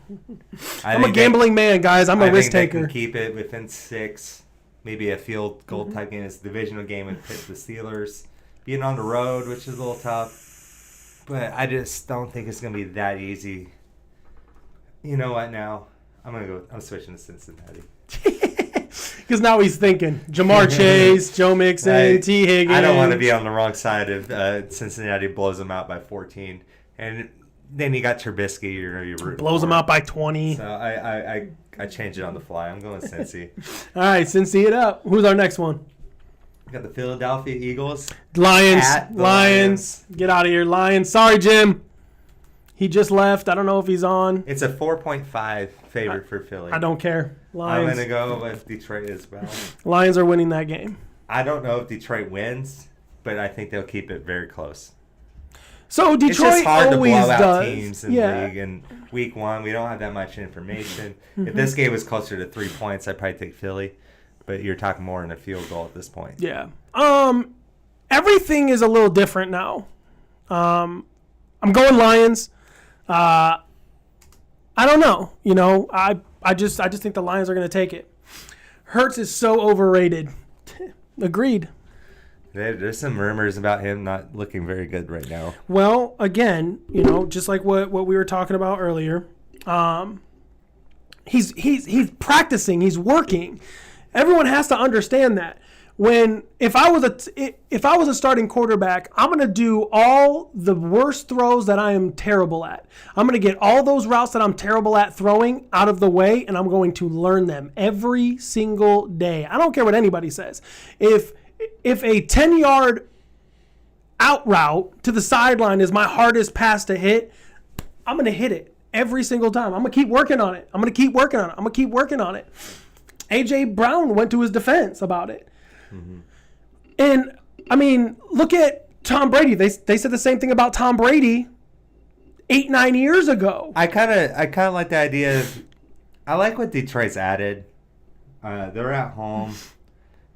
I'm a gambling man, guys. I'm a risk taker. They can keep it within 6, maybe a field goal type game. It's a divisional game with the Steelers. Being on the road, which is a little tough, but I just don't think it's going to be that easy. You know what? Now I'm switching to Cincinnati. Because now he's thinking Jamar Chase, Joe Mixon, T. Higgins. I don't want to be on the wrong side if Cincinnati blows them out by 14, and then you got Trubisky. You're rooting blows for. them out by 20. So I changed it on the fly. I'm going Cincy. All right, Cincy it up. Who's our next one? We got the Philadelphia Eagles. Lions. Get out of here, Lions. Sorry, Jim. He just left. I don't know if he's on. It's a 4.5 favorite for Philly. I don't care. Lions. I'm going to go with Detroit as well. Lions are winning that game. I don't know if Detroit wins, but I think they'll keep it very close. So Detroit it's just hard to always blow out does. teams in the league. And week 1, we don't have that much information. If this game was closer to 3 points, I'd probably take Philly. But you're talking more in a field goal at this point. Yeah. Everything is a little different now. I'm going Lions. I don't know. You know, I just think the Lions are going to take it. Hurts is so overrated. Agreed. There's some rumors about him not looking very good right now. Well, again, you know, just like what we were talking about earlier, he's practicing, he's working. Everyone has to understand that. If I was a starting quarterback, I'm going to do all the worst throws that I am terrible at. I'm going to get all those routes that I'm terrible at throwing out of the way, and I'm going to learn them every single day. I don't care what anybody says. If a 10-yard out route to the sideline is my hardest pass to hit, I'm going to hit it every single time. I'm going to keep working on it. I'm going to keep working on it. A.J. Brown went to his defense about it. Mm-hmm. And, I mean, look at Tom Brady. They said the same thing about Tom Brady 8-9 years ago. I kind of like the idea of, I like what Detroit's added. They're at home.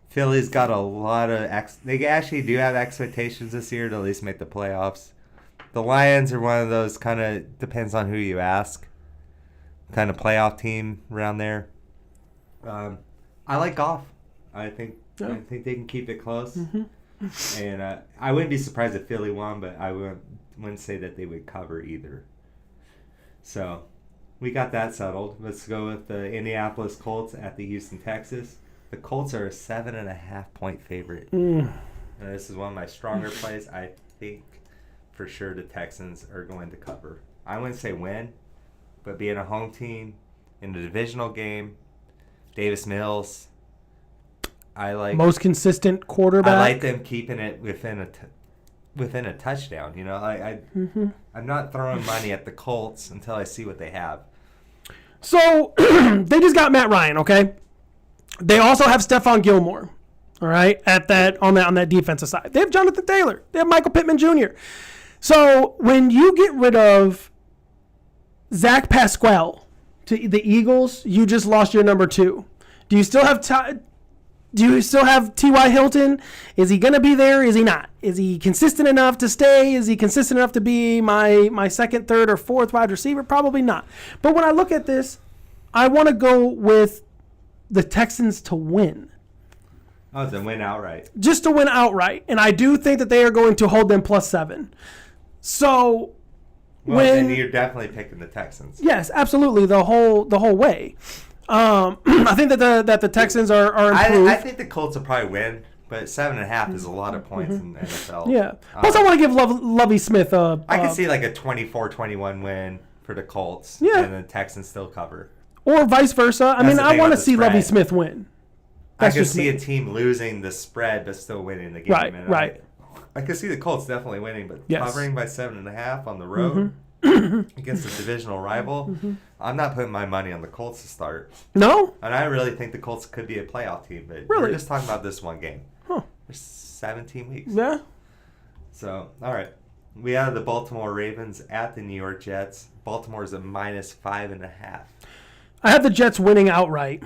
Philly's got a lot of they actually do have expectations this year to at least make the playoffs. The Lions are one of those kind of, depends on who you ask, kind of playoff team around there. I like Goff. I think they can keep it close. Mm-hmm. And I wouldn't be surprised if Philly won, but I wouldn't say that they would cover either. So we got that settled. Let's go with the Indianapolis Colts at the Houston Texans. The Colts are a 7.5-point favorite. This is one of my stronger plays. I think for sure the Texans are going to cover. I wouldn't say win, but being a home team in the divisional game, Davis Mills, I like most consistent quarterback. I like them keeping it within a touchdown. You know, I'm not throwing money at the Colts until I see what they have. So they just got Matt Ryan, okay? They also have Stephon Gilmore, all right, on that defensive side. They have Jonathan Taylor. They have Michael Pittman Jr. So when you get rid of Zach Pasquale to the Eagles, you just lost your number 2. Do you still have T.Y. Hilton? Is he going to be there? Is he not? Is he consistent enough to stay? Is he consistent enough to be my second, third, or fourth wide receiver? Probably not. But when I look at this, I want to go with the Texans to win. Oh, to win outright. Just to win outright. And I do think that they are going to hold them +7. So then you're definitely picking the Texans. Yes, absolutely, the whole way. I think that the Texans are improved. I think the Colts will probably win, but 7.5 is a lot of points in the NFL. Yeah. Plus, I want to give Lovie Smith a. I can see like a 24-21 win for the Colts. Yeah. And the Texans still cover. Or vice versa. I That's mean, the I thing want to about the see spread. Lovie Smith win. I That's can just see me. a team losing the spread but still winning the game. Right, And right. I can see the Colts definitely winning, but Yes. covering by 7.5 on the road against a divisional rival, I'm not putting my money on the Colts to start. No? And I really think the Colts could be a playoff team, but Really? we're just talking about this one game. Huh. There's 17 weeks. Yeah. So, all right. We have the Baltimore Ravens at the New York Jets. Baltimore's a -5.5. I have the Jets winning outright.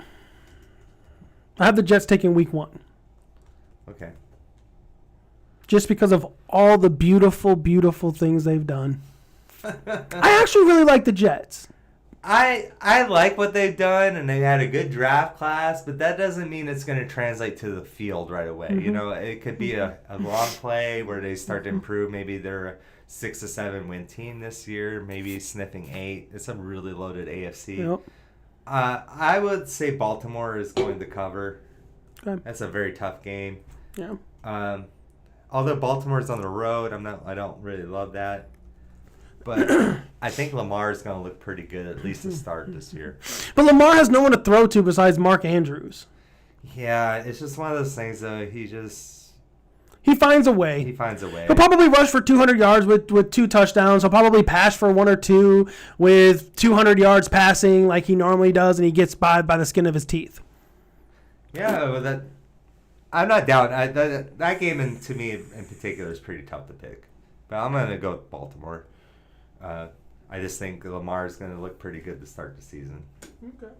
I have the Jets taking week 1. Okay. Just because of all the beautiful, beautiful things they've done. I actually really like the Jets. I like what they've done, and they had a good draft class, but that doesn't mean it's going to translate to the field right away. You know, it could be a long play where they start to improve. Maybe they're a 6-7 win team this year, maybe sniffing 8. It's a really loaded AFC. Yep. I would say Baltimore is going to cover. Okay. That's a very tough game. Yeah. Although Baltimore's on the road, I don't really love that. But I think Lamar is going to look pretty good, at least to start this year. But Lamar has no one to throw to besides Mark Andrews. Yeah, it's just one of those things, though. He finds a way. finds a way. He'll probably rush for 200 yards with 2 touchdowns. He'll probably pass for 1 or 2 with 200 yards passing like he normally does, and he gets by the skin of his teeth. Yeah, well, I'm not down. That game, to me in particular, is pretty tough to pick. But I'm going to go with Baltimore. I just think Lamar is going to look pretty good to start the season. Okay.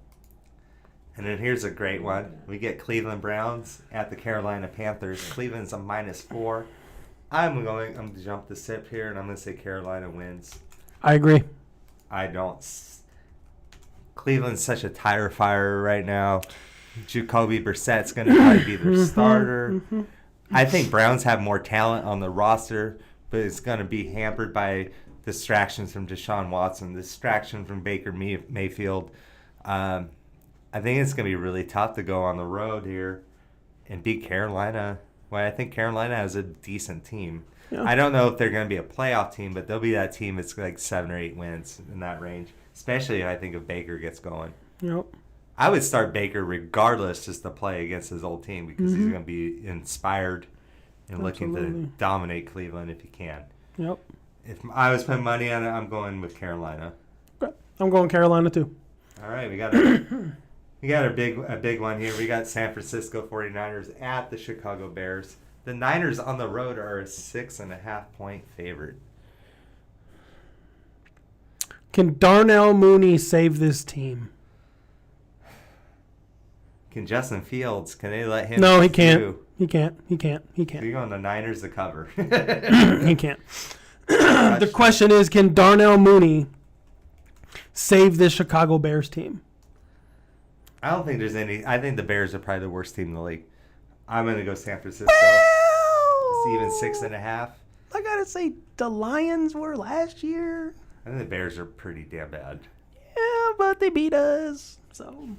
And then here's a great one. We get Cleveland Browns at the Carolina Panthers. Cleveland's a -4. I'm going to jump the ship here, and I'm going to say Carolina wins. I agree. Cleveland's such a tire fire right now. Jacoby Brissett's going to probably be their starter. I think Browns have more talent on the roster, but it's going to be hampered by distractions from Deshaun Watson, distraction from Baker Mayfield. I think it's going to be really tough to go on the road here and beat Carolina. Well, I think Carolina has a decent team. Yeah. I don't know if they're going to be a playoff team, but they'll be that team that's like 7 or 8 wins in that range, especially I think if Baker gets going. Yep. I would start Baker regardless just to play against his old team because he's going to be inspired and looking to dominate Cleveland if he can. Yep. If I was putting money on it, I'm going with Carolina. Okay. I'm going Carolina too. All right, we got a big one here. We got San Francisco 49ers at the Chicago Bears. The Niners on the road are a 6.5 point favorite. Can Darnell Mooney save this team? Can Justin Fields? Can they let him? No, he can't. He can't. So you're going the Niners to cover. He can't. The question is, can Darnell Mooney save this Chicago Bears team? I don't think there's any. I think the Bears are probably the worst team in the league. I'm going to go San Francisco. It's even 6.5. I got to say, the Lions were last year. I think the Bears are pretty damn bad. Yeah, but they beat us. So.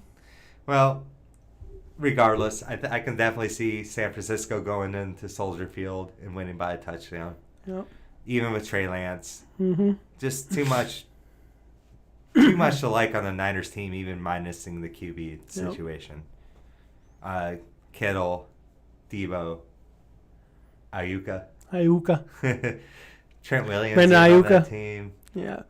Well, regardless, I can definitely see San Francisco going into Soldier Field and winning by a touchdown. Yep. Even with Trey Lance. Mm-hmm. Just too much to like on the Niners team, even minusing the QB situation. Yep. Kittle, Debo, Ayuka. Trent Williams is on that team. Yeah.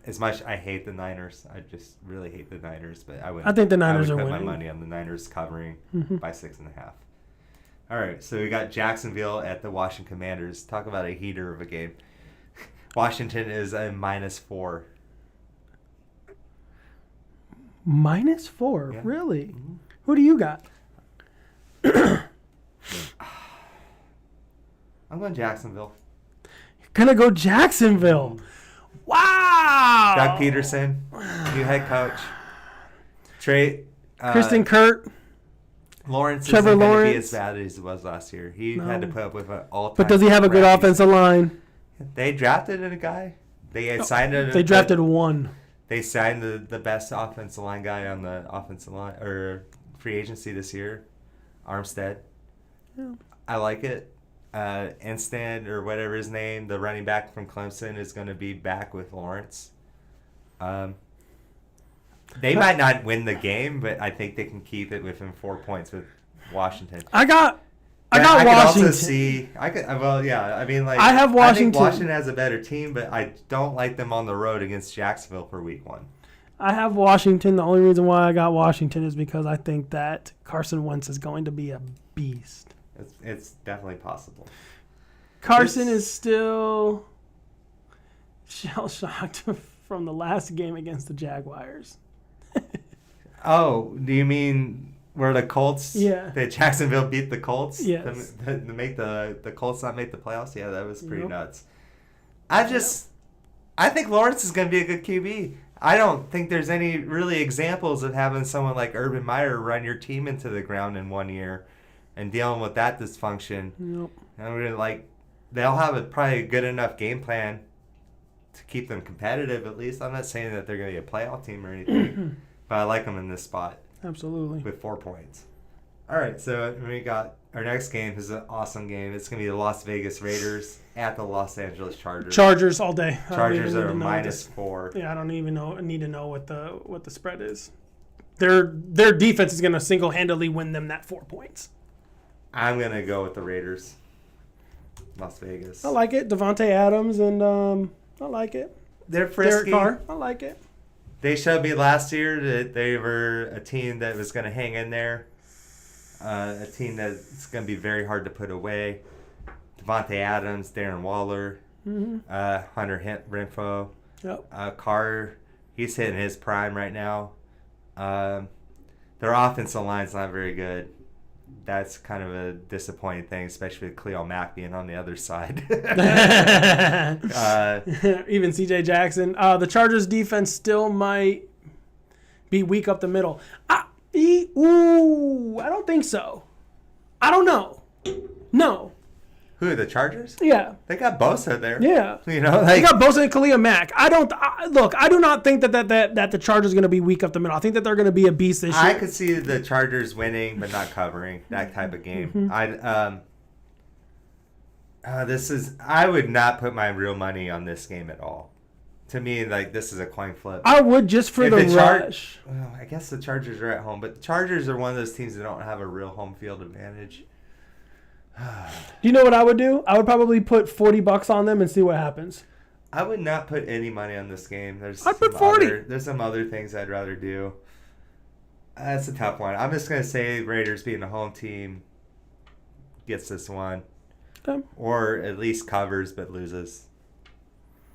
As much I hate the Niners, I just really hate the Niners, but I think the Niners are put winning. my money on the Niners covering by 6.5. All right, so we got Jacksonville at the Washington Commanders. Talk about a heater of a game. Washington is a -4. -4? Yeah. Really? Mm-hmm. Who do you got? I'm going Jacksonville. You're going to go Jacksonville. Wow. Doug Peterson, new head coach. Kristen Kurt. Lawrence Trevor isn't going to be Lawrence. as bad as he was last year. He had to put up with an all-time. But does he have a good offensive line? They drafted a guy. They had signed him. They drafted one. They signed the best offensive line guy on the offensive line or free agency this year, Armstead. Yeah. I like it. Instant or whatever his name, the running back from Clemson, is going to be back with Lawrence. They might not win the game, but I think they can keep it within 4 points with Washington. I got I Washington. could also see. I mean, like I have I Washington. think Washington has a better team, but I don't like them on the road against Jacksonville for Week 1. I have Washington. The only reason why I got Washington is because I think that Carson Wentz is going to be a beast. It's definitely possible. Carson is still shell-shocked from the last game against the Jaguars. Oh, do you mean where the Colts? Yeah. That Jacksonville beat the Colts? Yes. To make the Colts not make the playoffs? Yeah, that was pretty Yep. nuts. I think Lawrence is going to be a good QB. I don't think there's any really examples of having someone like Urban Meyer run your team into the ground in 1 year and dealing with that dysfunction. Yep. And we're they'll have probably a good enough game plan to keep them competitive at least. I'm not saying that they're going to be a playoff team or anything, but I like them in this spot Absolutely. with 4 points. All right, so we got our next game is an awesome game. It's going to be the Las Vegas Raiders at the Los Angeles Chargers. Chargers all day. I don't Chargers even are need to know -4. Yeah, I don't even need to know what the spread is. Their defense is going to single-handedly win them that 4 points. I'm going to go with the Raiders. Las Vegas. I like it. Devontae Adams and I like it. They're Derek frisky. Carr. I like it. They showed me last year that they were a team that was going to hang in there. A team that's going to be very hard to put away. Devontae Adams, Darren Waller, Hunter Renfrow. Yep. Carr, he's hitting his prime right now. Their offensive line's not very good. That's kind of a disappointing thing, especially with Khalil Mack being on the other side. Even C.J. Jackson. The Chargers defense still might be weak up the middle. I don't think so. I don't know. No. Who, the Chargers? Yeah. They got Bosa there. Yeah. You know, They got Bosa and Khalil Mack. I do not think that the Chargers are going to be weak up the middle. I think that they're going to be a beast this year. I could see the Chargers winning but not covering, that type of game. I would not put my real money on this game at all. To me, this is a coin flip. I would just for the rush. Well, I guess the Chargers are at home, but the Chargers are one of those teams that don't have a real home field advantage. Do you know what I would do? I would probably put $40 on them and see what happens. I would not put any money on this game. I'd put 40. There's some other things I'd rather do. That's a tough one. I'm just going to say Raiders being a home team gets this one. Okay. Or at least covers but loses.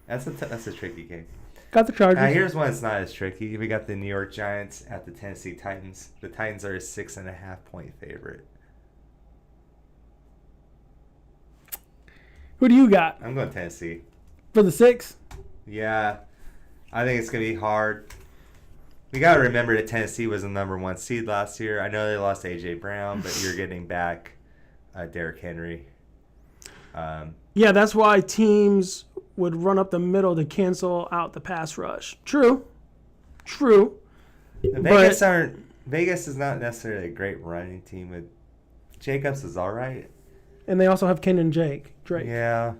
That's a tricky game. Got the Chargers. Here's one that's not as tricky. We got the New York Giants at the Tennessee Titans. The Titans are a 6.5-point favorite. Who do you got I'm going Tennessee. for the 6? Yeah, I think it's going to be hard. We got to remember that Tennessee was the number 1 seed last year. I know they lost A.J. Brown, but you're getting back Derrick Henry. Yeah, that's why teams would run up the middle to cancel out the pass rush. True. Vegas is not necessarily a great running team. With Jacobs is all right. And they also have Kenyon Drake. Yeah.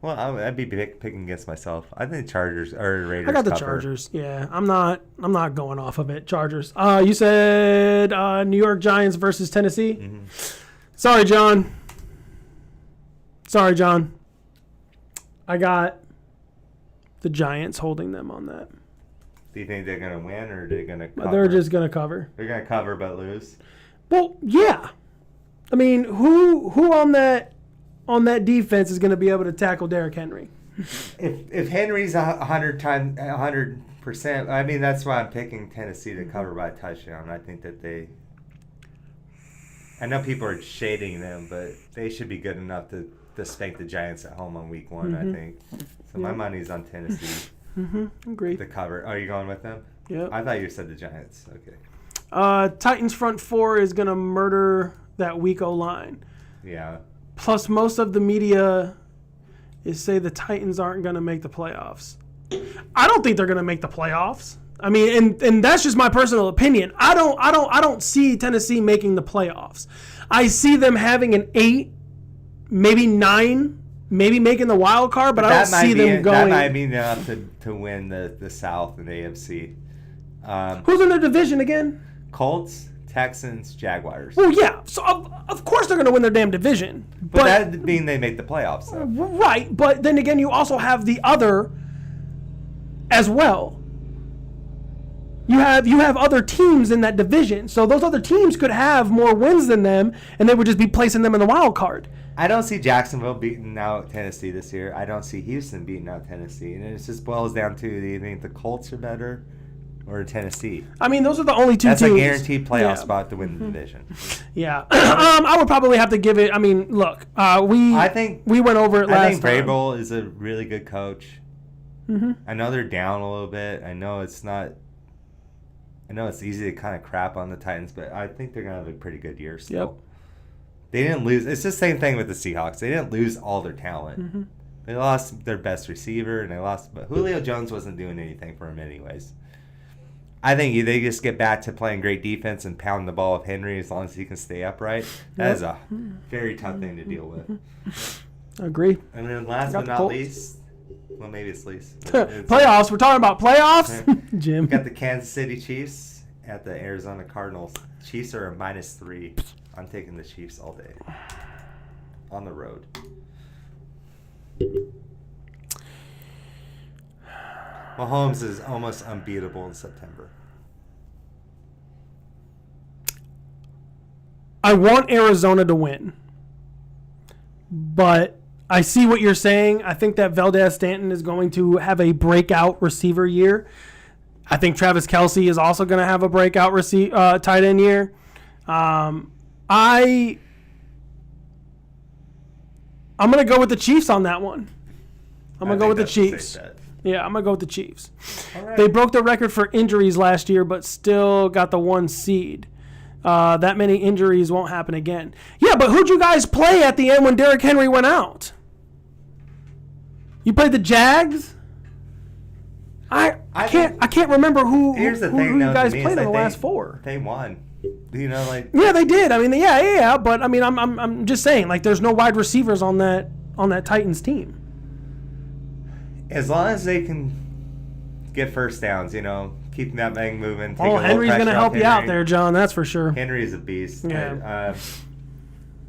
Well, I'd be picking against myself. I think Chargers or Raiders. I got the cover. Chargers. Yeah, I'm not going off of it. Chargers. You said New York Giants versus Tennessee. Mm-hmm. Sorry, John. I got the Giants holding them on that. Do you think they're going to win or are they going to cover? They're just going to cover. They're going to cover but lose? Well, yeah. I mean, who on that defense is going to be able to tackle Derrick Henry? If Henry's 100%, I mean, that's why I'm picking Tennessee to cover by a touchdown. I think that I know people are shading them, but they should be good enough to spank the Giants at home on week 1, I think. So my money's on Tennessee. Agreed. The cover. Are you going with them? Yep. I thought you said the Giants. Okay. Titans front 4 is going to murder that weak O-line. Yeah. Plus, most of the media say the Titans aren't going to make the playoffs. I don't think they're going to make the playoffs. I mean, and that's just my personal opinion. I don't see Tennessee making the playoffs. I see them having an 8, maybe 9, maybe making the wild card, but I don't see them going. That might be enough to win the South and the AFC. Who's in their division again? Colts, Texans, Jaguars. Well, yeah. So of course they're going to win their damn division. But that means they make the playoffs, though. Right. But then again, you also have the other as well. You have other teams in that division. So those other teams could have more wins than them, and they would just be placing them in the wild card. I don't see Jacksonville beating out Tennessee this year. I don't see Houston beating out Tennessee. And it just boils down to, do you think the Colts are better or Tennessee? I mean, those are the only two teams. That's a guaranteed playoff spot to win the division. Yeah. I would probably have to give it. I mean, look, we went over it last time. I think Vrabel is a really good coach. Mm-hmm. I know they're down a little bit. I know it's easy to kind of crap on the Titans, but I think they're going to have a pretty good year still. Yep. They didn't lose. It's the same thing with the Seahawks. They didn't lose all their talent. Mm-hmm. They lost their best receiver, and but Julio Jones wasn't doing anything for them anyways. I think they just get back to playing great defense and pound the ball with Henry as long as he can stay upright. That is a very tough thing to deal with. Agree. And then last but not least, well, maybe it's least. Playoffs. We're talking about playoffs, Jim. We got the Kansas City Chiefs at the Arizona Cardinals. Chiefs are a -3. I'm taking the Chiefs all day. On the road. Mahomes is almost unbeatable in September. I want Arizona to win. But I see what you're saying. I think that Valdez-Stanton is going to have a breakout receiver year. I think Travis Kelce is also going to have a breakout tight end year. I'm going to go with the Chiefs on that one. I'm going to go with the Chiefs. Yeah, I'm going to go with the Chiefs. All right. They broke the record for injuries last year, but still got the 1 seed. That many injuries won't happen again. Yeah, but who'd you guys play at the end when Derrick Henry went out? You played the Jags? I can't remember who you guys played in the last 4. They won. You know, like yeah, they did. I mean, yeah. But I mean, I'm just saying, like, there's no wide receivers on that Titans team. As long as they can get first downs, you know, keep that thing moving. Henry's going to help you out there, John. That's for sure. Henry's a beast. Yeah.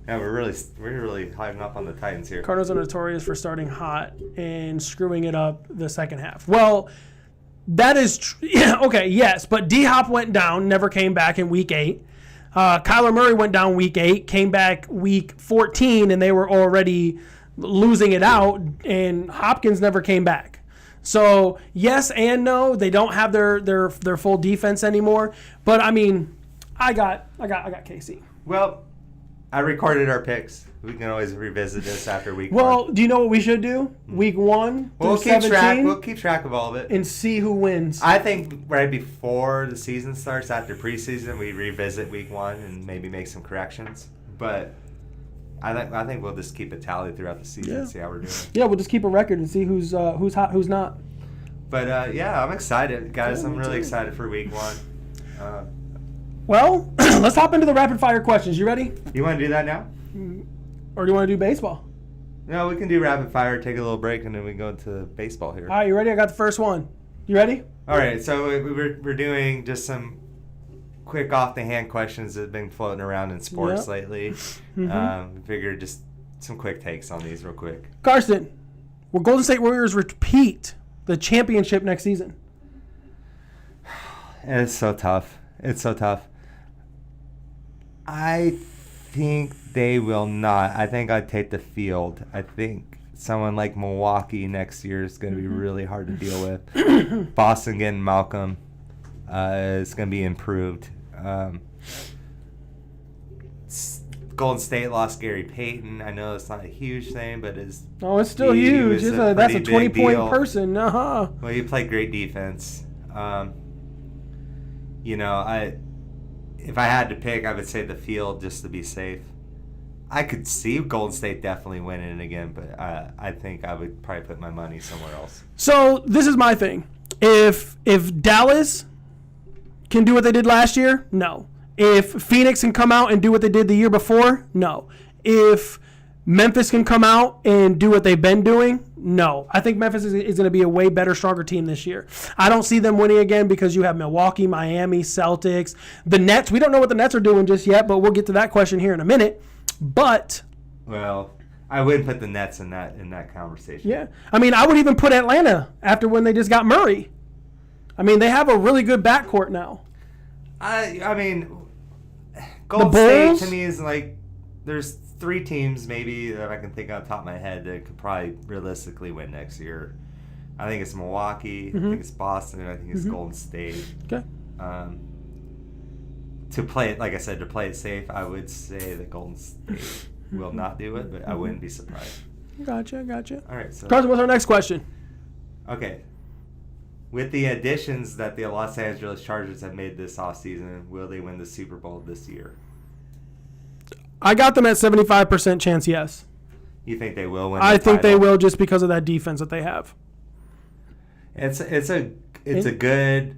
We're really hyping up on the Titans here. Cardinals are notorious for starting hot and screwing it up the second half. Well, that is okay, yes, but D-Hop went down, never came back in week 8. Kyler Murray went down week 8, came back week 14, and they were already losing it out, and Hopkins never came back. So, yes and no, they don't have their full defense anymore. But I mean, I got KC. Well, I recorded our picks. We can always revisit this after week 1. Well, do you know what we should do? Week 1 through 17? We'll keep track of all of it. And see who wins. I think right before the season starts, after preseason, we revisit week 1 and maybe make some corrections. But I think we'll just keep a tally throughout the season and see how we're doing. Yeah, we'll just keep a record and see who's hot, who's not. But, I'm excited, guys. I'm really excited for week 1. Well, let's hop into the rapid-fire questions. You ready? You want to do that now? Or do you want to do baseball? No, we can do rapid fire, take a little break, and then we can go into baseball here. All right, you ready? I got the first one. You ready? All right, so we're doing just some quick off-the-hand questions that have been floating around in sports lately. Mm-hmm. Figured just some quick takes on these real quick. Carson, will Golden State Warriors repeat the championship next season? It's so tough. I think they will not. I think I'd take the field. I think someone like Milwaukee next year is going to be really hard to deal with. Boston getting Malcolm is going to be improved. Golden State lost Gary Payton. I know it's not a huge thing, but it's still huge. That's a 20-point person. Well, he played great defense. If I had to pick, I would say the field just to be safe. I could see Golden State definitely winning it again, but I think I would probably put my money somewhere else. So this is my thing. If Dallas can do what they did last year, no. If Phoenix can come out and do what they did the year before, no. If Memphis can come out and do what they've been doing, no. I think Memphis is going to be a way better, stronger team this year. I don't see them winning again because you have Milwaukee, Miami, Celtics, the Nets. We don't know what the Nets are doing just yet, but we'll get to that question here in a minute. But well, I wouldn't put the Nets in that conversation. yeah, I mean, I would even put Atlanta after when they just got Murray. I mean, they have a really good backcourt now. I mean, Golden State to me is like there's 3 teams maybe that I can think on the top of my head that could probably realistically win next year. I think it's Milwaukee. I think it's Boston. I think it's Golden State. Okay. To play it, like I said, to play it safe, I would say that Golden State will not do it, but I wouldn't be surprised. Gotcha. All right. So Carson, what's our next question? okay. With the additions that the Los Angeles Chargers have made this offseason, will they win the Super Bowl this year? I got them at 75% chance, yes. You think they will win? I think they title? will just because of that defense that they have. It's a good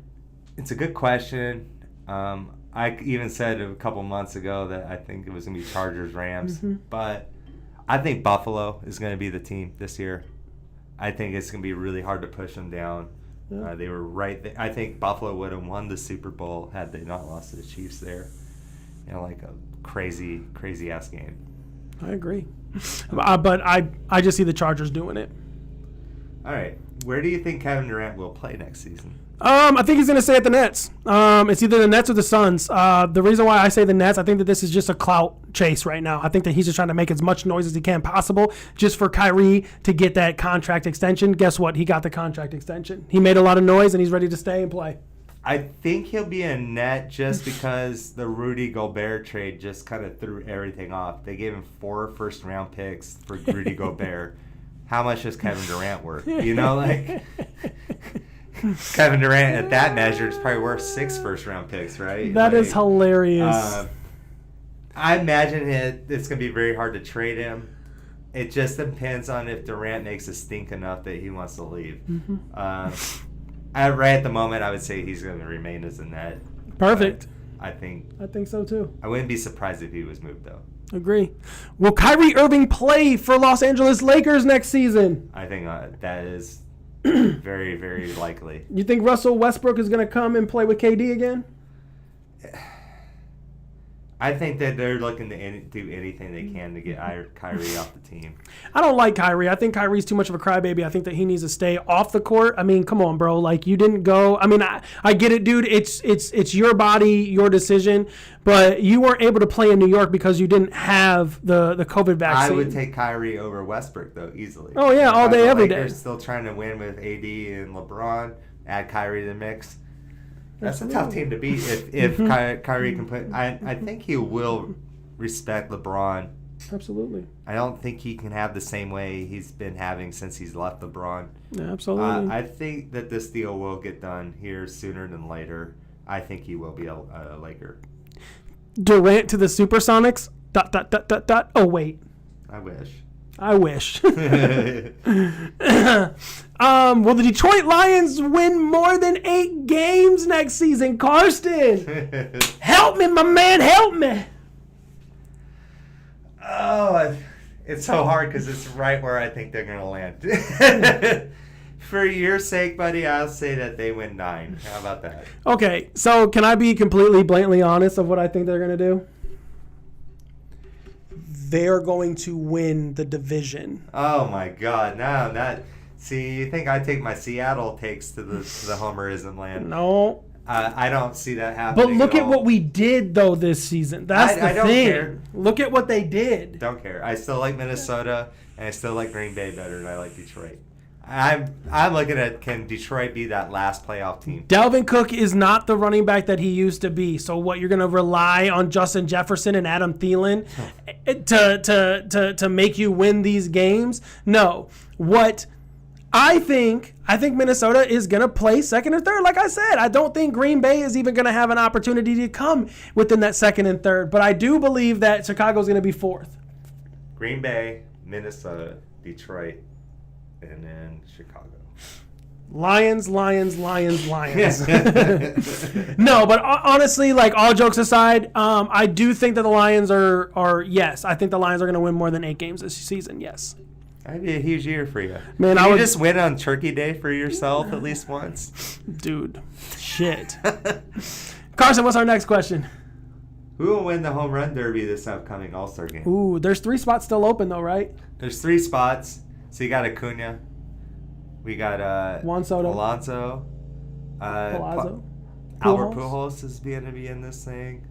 question. I even said a couple months ago that I think it was gonna be Chargers Rams, but I think Buffalo is gonna be the team this year. I think it's gonna be really hard to push them down. Yeah. They were right. I think Buffalo would have won the Super Bowl had they not lost to the Chiefs there. Like a crazy ass game. I agree. But I just see the Chargers doing it. All right. Where do you think Kevin Durant will play next season? I think he's going to stay at the Nets. It's either the Nets or the Suns. The reason why I say the Nets, I think that this is just a clout chase right now. I think that he's just trying to make as much noise as he can possible just for Kyrie to get that contract extension. Guess what? He got the contract extension. He made a lot of noise, and he's ready to stay and play. I think he'll be a net just because the Rudy Gobert trade just kind of threw everything off. They gave him 4 first-round picks for Rudy Gobert. How much is Kevin Durant worth? Kevin Durant at that measure is probably worth 6 first-round picks, right? That is hilarious. I imagine it's going to be very hard to trade him. It just depends on if Durant makes a stink enough that he wants to leave. Right at the moment, I would say he's going to remain as a net. Perfect. I think so too. I wouldn't be surprised if he was moved, though. Agree. Will Kyrie Irving play for Los Angeles Lakers next season? I think that is very, very likely. You think Russell Westbrook is going to come and play with KD again? I think that they're looking to do anything they can to get Kyrie off the team. I don't like Kyrie. I think Kyrie's too much of a crybaby. I think that he needs to stay off the court. I mean, come on, bro. Like, you didn't go. I mean, I get it, dude. It's your body, your decision. But you weren't able to play in New York because you didn't have the COVID vaccine. I would take Kyrie over Westbrook, though, easily. Oh, yeah, all day, every day. Still trying to win with AD and LeBron. Add Kyrie to the mix. That's a tough team to beat if Kyrie can play. I think he will respect LeBron. Absolutely. I don't think he can have the same way he's been having since he's left LeBron. Yeah, absolutely. I think that this deal will get done here sooner than later. I think he will be a Laker. Durant to the Supersonics. ... Oh, wait. I wish. Will the Detroit Lions win more than 8 games next season? Karsten, help me, my man, help me. Oh, it's so hard because it's right where I think they're going to land. For your sake, buddy, I'll say that they win 9. How about that? Okay, so can I be completely blatantly honest of what I think they're going to do? They're going to win the division. Oh my God! No, that. See, you think I take my Seattle takes to the homerism land? No, I don't see that happening. But look at what we did though this season. That's the thing. Don't care. Look at what they did. Don't care. I still like Minnesota, and I still like Green Bay better than I like Detroit. I'm looking at, can Detroit be that last playoff team? Dalvin Cook is not the running back that he used to be. So what, you're going to rely on Justin Jefferson and Adam Thielen to make you win these games? No. What I think Minnesota is going to play second or third. Like I said, I don't think Green Bay is even going to have an opportunity to come within that second and third. But I do believe that Chicago is going to be fourth. Green Bay, Minnesota, Detroit, and then Chicago. Lions. No, but honestly, like all jokes aside, I do think that the Lions are yes. I think the Lions are going to win more than 8 games this season. Yes. That'd be a huge year for you. Man, Can you just win on Turkey Day for yourself at least once? Dude, shit. Carson, what's our next question? Who will win the home run derby this upcoming All-Star game? Ooh, there's 3 spots still open though, right? There's 3 spots. So you got Acuna. We got Juan Soto. Alonso. Palazzo. Albert Pujols is going to be in this thing.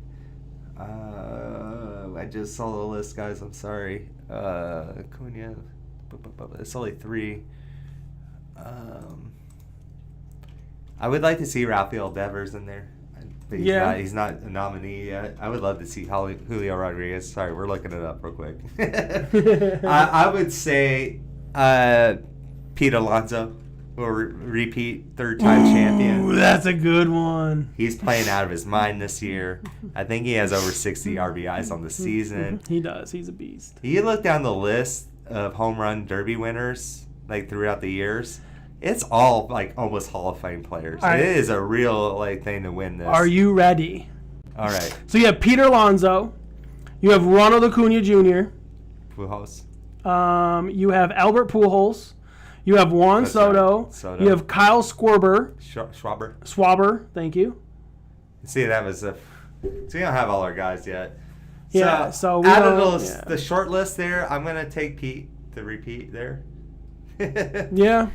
I just saw the list, guys. I'm sorry. Acuna. It's only 3. I would like to see Rafael Devers in there. But he's not a nominee yet. I would love to see Julio Rodriguez. Sorry, we're looking it up real quick. I would say Pete Alonso will repeat 3rd-time champion. Ooh, that's a good one. He's playing out of his mind this year. I think he has over 60 RBIs on the season. He does. He's a beast. You look down the list of home run derby winners like throughout the years. It's all like almost Hall of Fame players. Right. It is a real thing to win this. Are you ready? All right. So you have Peter Alonso. You have Ronald Acuna Jr. Pujols. You have Albert Pujols. You have Juan Soto. Right. Soto. You have Kyle Schwarber. Schwarber. Thank you. See, that was so we don't have all our guys yet. Yeah. So we out don't, of the short list there, I'm gonna take Pete to repeat there. Yeah.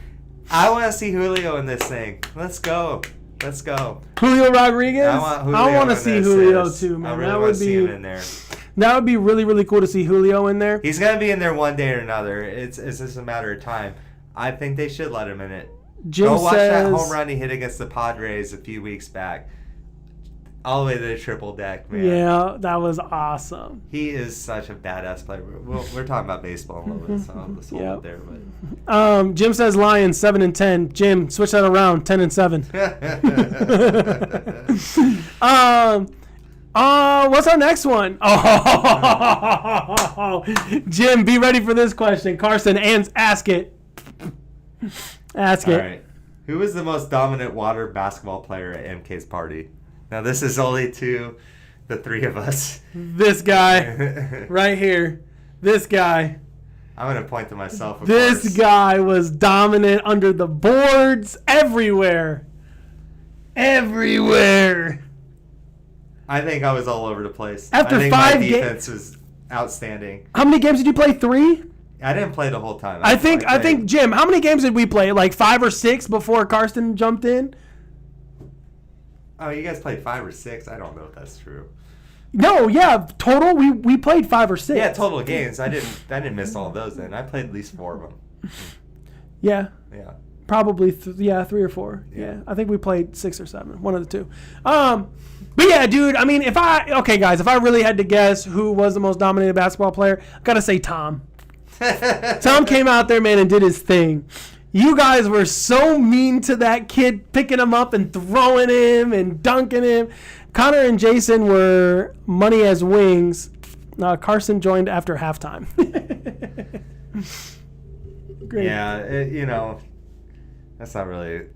I want to see Julio in this thing. Let's go. Julio Rodriguez. I want to see Julio too, man. I really want to see him in there. That would be really, really cool to see Julio in there. He's gonna be in there one day or another. It's just a matter of time. I think they should let him in it. Go watch that home run he hit against the Padres a few weeks back. All the way to the triple deck, man. Yeah, that was awesome. He is such a badass player. We're talking about baseball a little bit, so let's hold it there. But Jim says Lions 7-10. Jim, switch that around, 10-7. What's our next one? Oh, Jim, be ready for this question. Carson, ask it. Ask it. All right. Who was the most dominant water basketball player at MK's party? Now, this is only to the 3 of us. This guy right here. This guy. I'm going to point to myself, of This course. guy was dominant under the boards everywhere. Everywhere. I think I was all over the place. After I think 5 my defense was outstanding. How many games did you play? 3? I didn't play the whole time. I think Jim, how many games did we play? Like 5 or 6 before Karsten jumped in? Oh, you guys played 5 or 6? I don't know if that's true. No, yeah, total we played 5 or 6. Yeah, total games. I didn't miss all of those then. I played at least 4 of them. Yeah. Yeah. Probably 3 or 4. Yeah. I think we played 6 or 7, one of the 2. But yeah, dude, I mean, if I really had to guess who was the most dominated basketball player, I got to say Tom. Tom came out there, man, and did his thing. You guys were so mean to that kid, picking him up and throwing him and dunking him. Connor and Jason were money as wings. Carson joined after halftime. Great. Yeah, that's not really.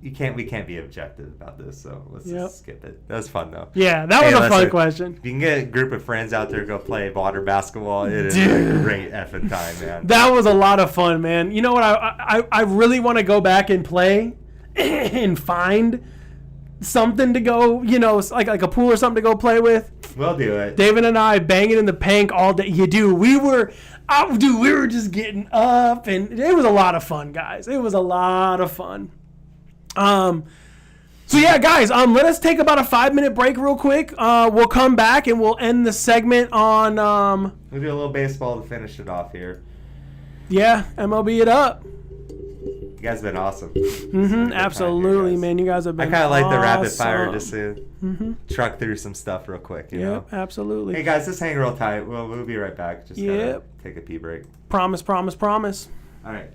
We can't be objective about this, so let's just skip it. That was fun though. Yeah, that was a fun question. If you can get a group of friends out there to go play water basketball, it is a great effing time, man. That was a lot of fun, man. You know what? I really want to go back and play and find something to go, like a pool or something to go play with. We'll do it. David and I banging in the pank all day. We were just getting up, and it was a lot of fun, guys. It was a lot of fun. So yeah, guys, let us take about a 5-minute break real quick. We'll come back and we'll end the segment on we'll do a little baseball to finish it off here. Yeah, MLB it up. You guys have been awesome. Absolutely, man. You guys have been I kind of like the rapid awesome. fire just to truck through some stuff real quick, you know? Absolutely. Hey guys, just hang real tight. We'll be right back. Just gotta take a pee break. Promise. All right.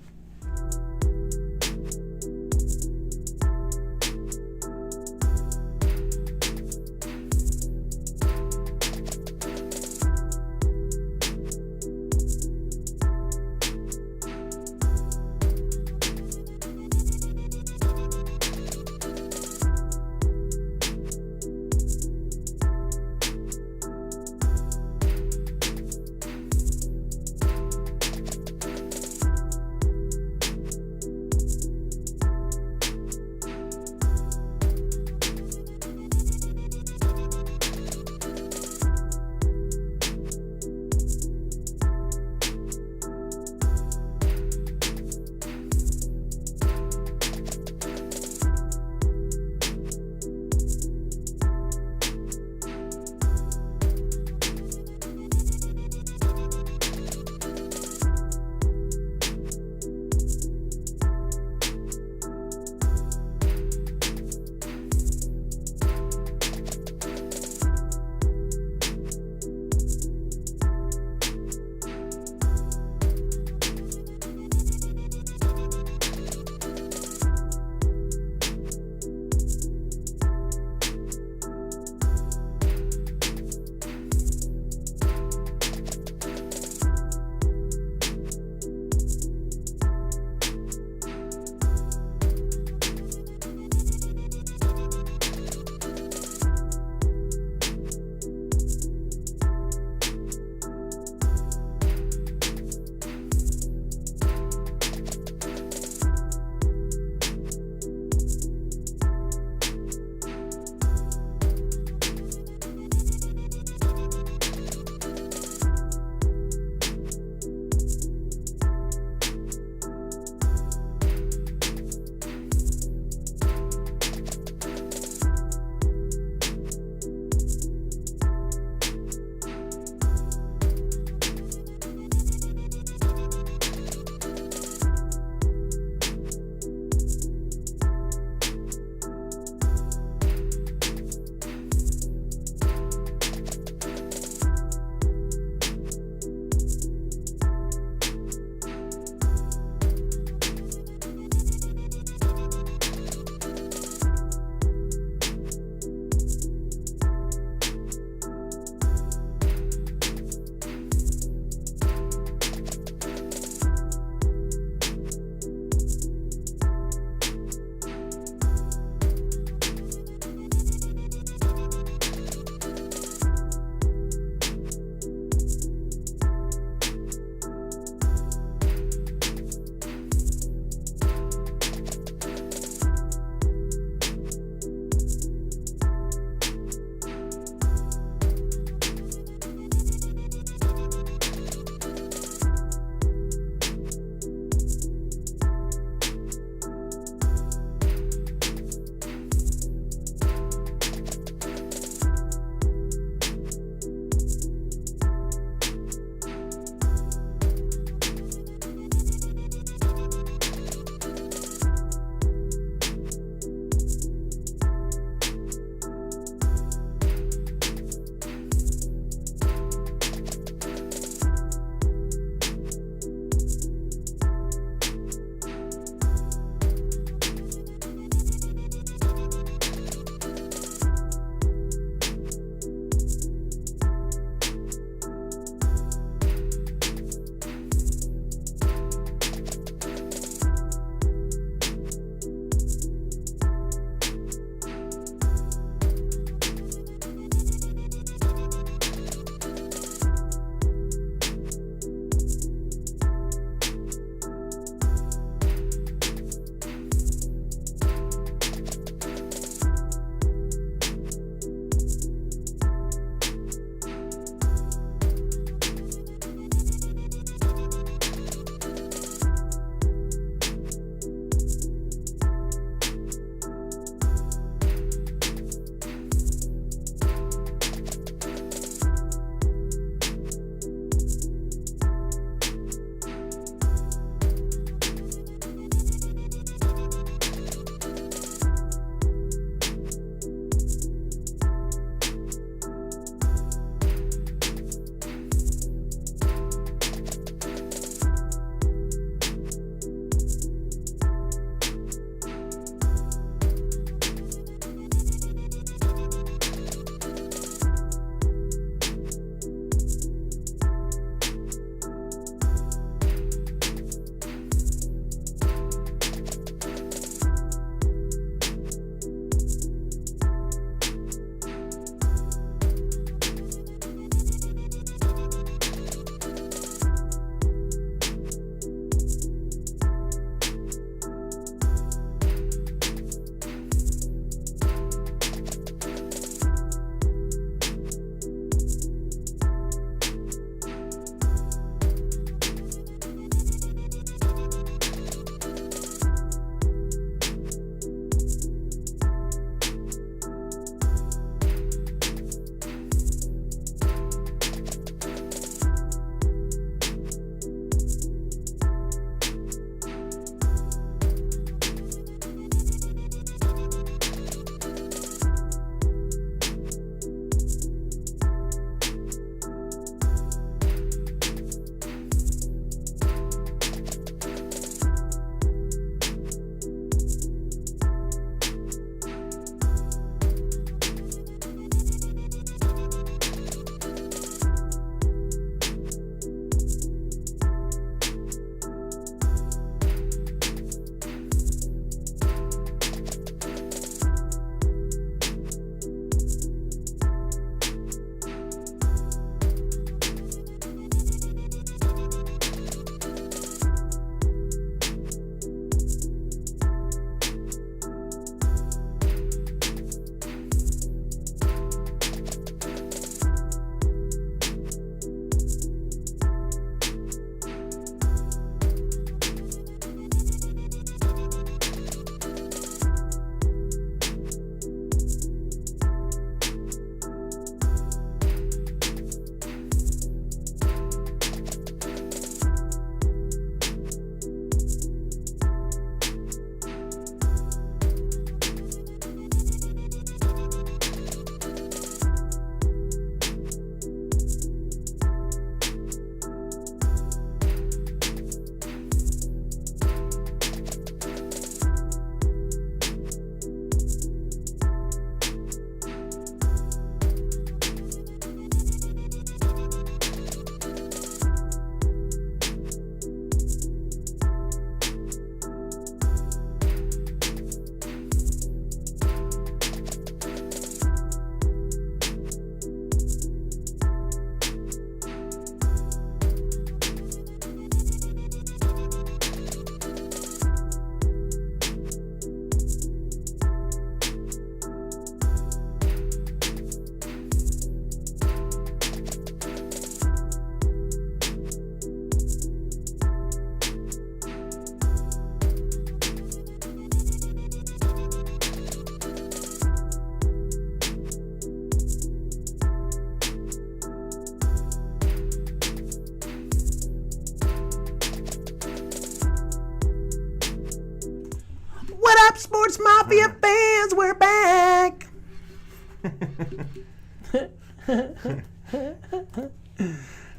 Sportsmafia fans, we're back.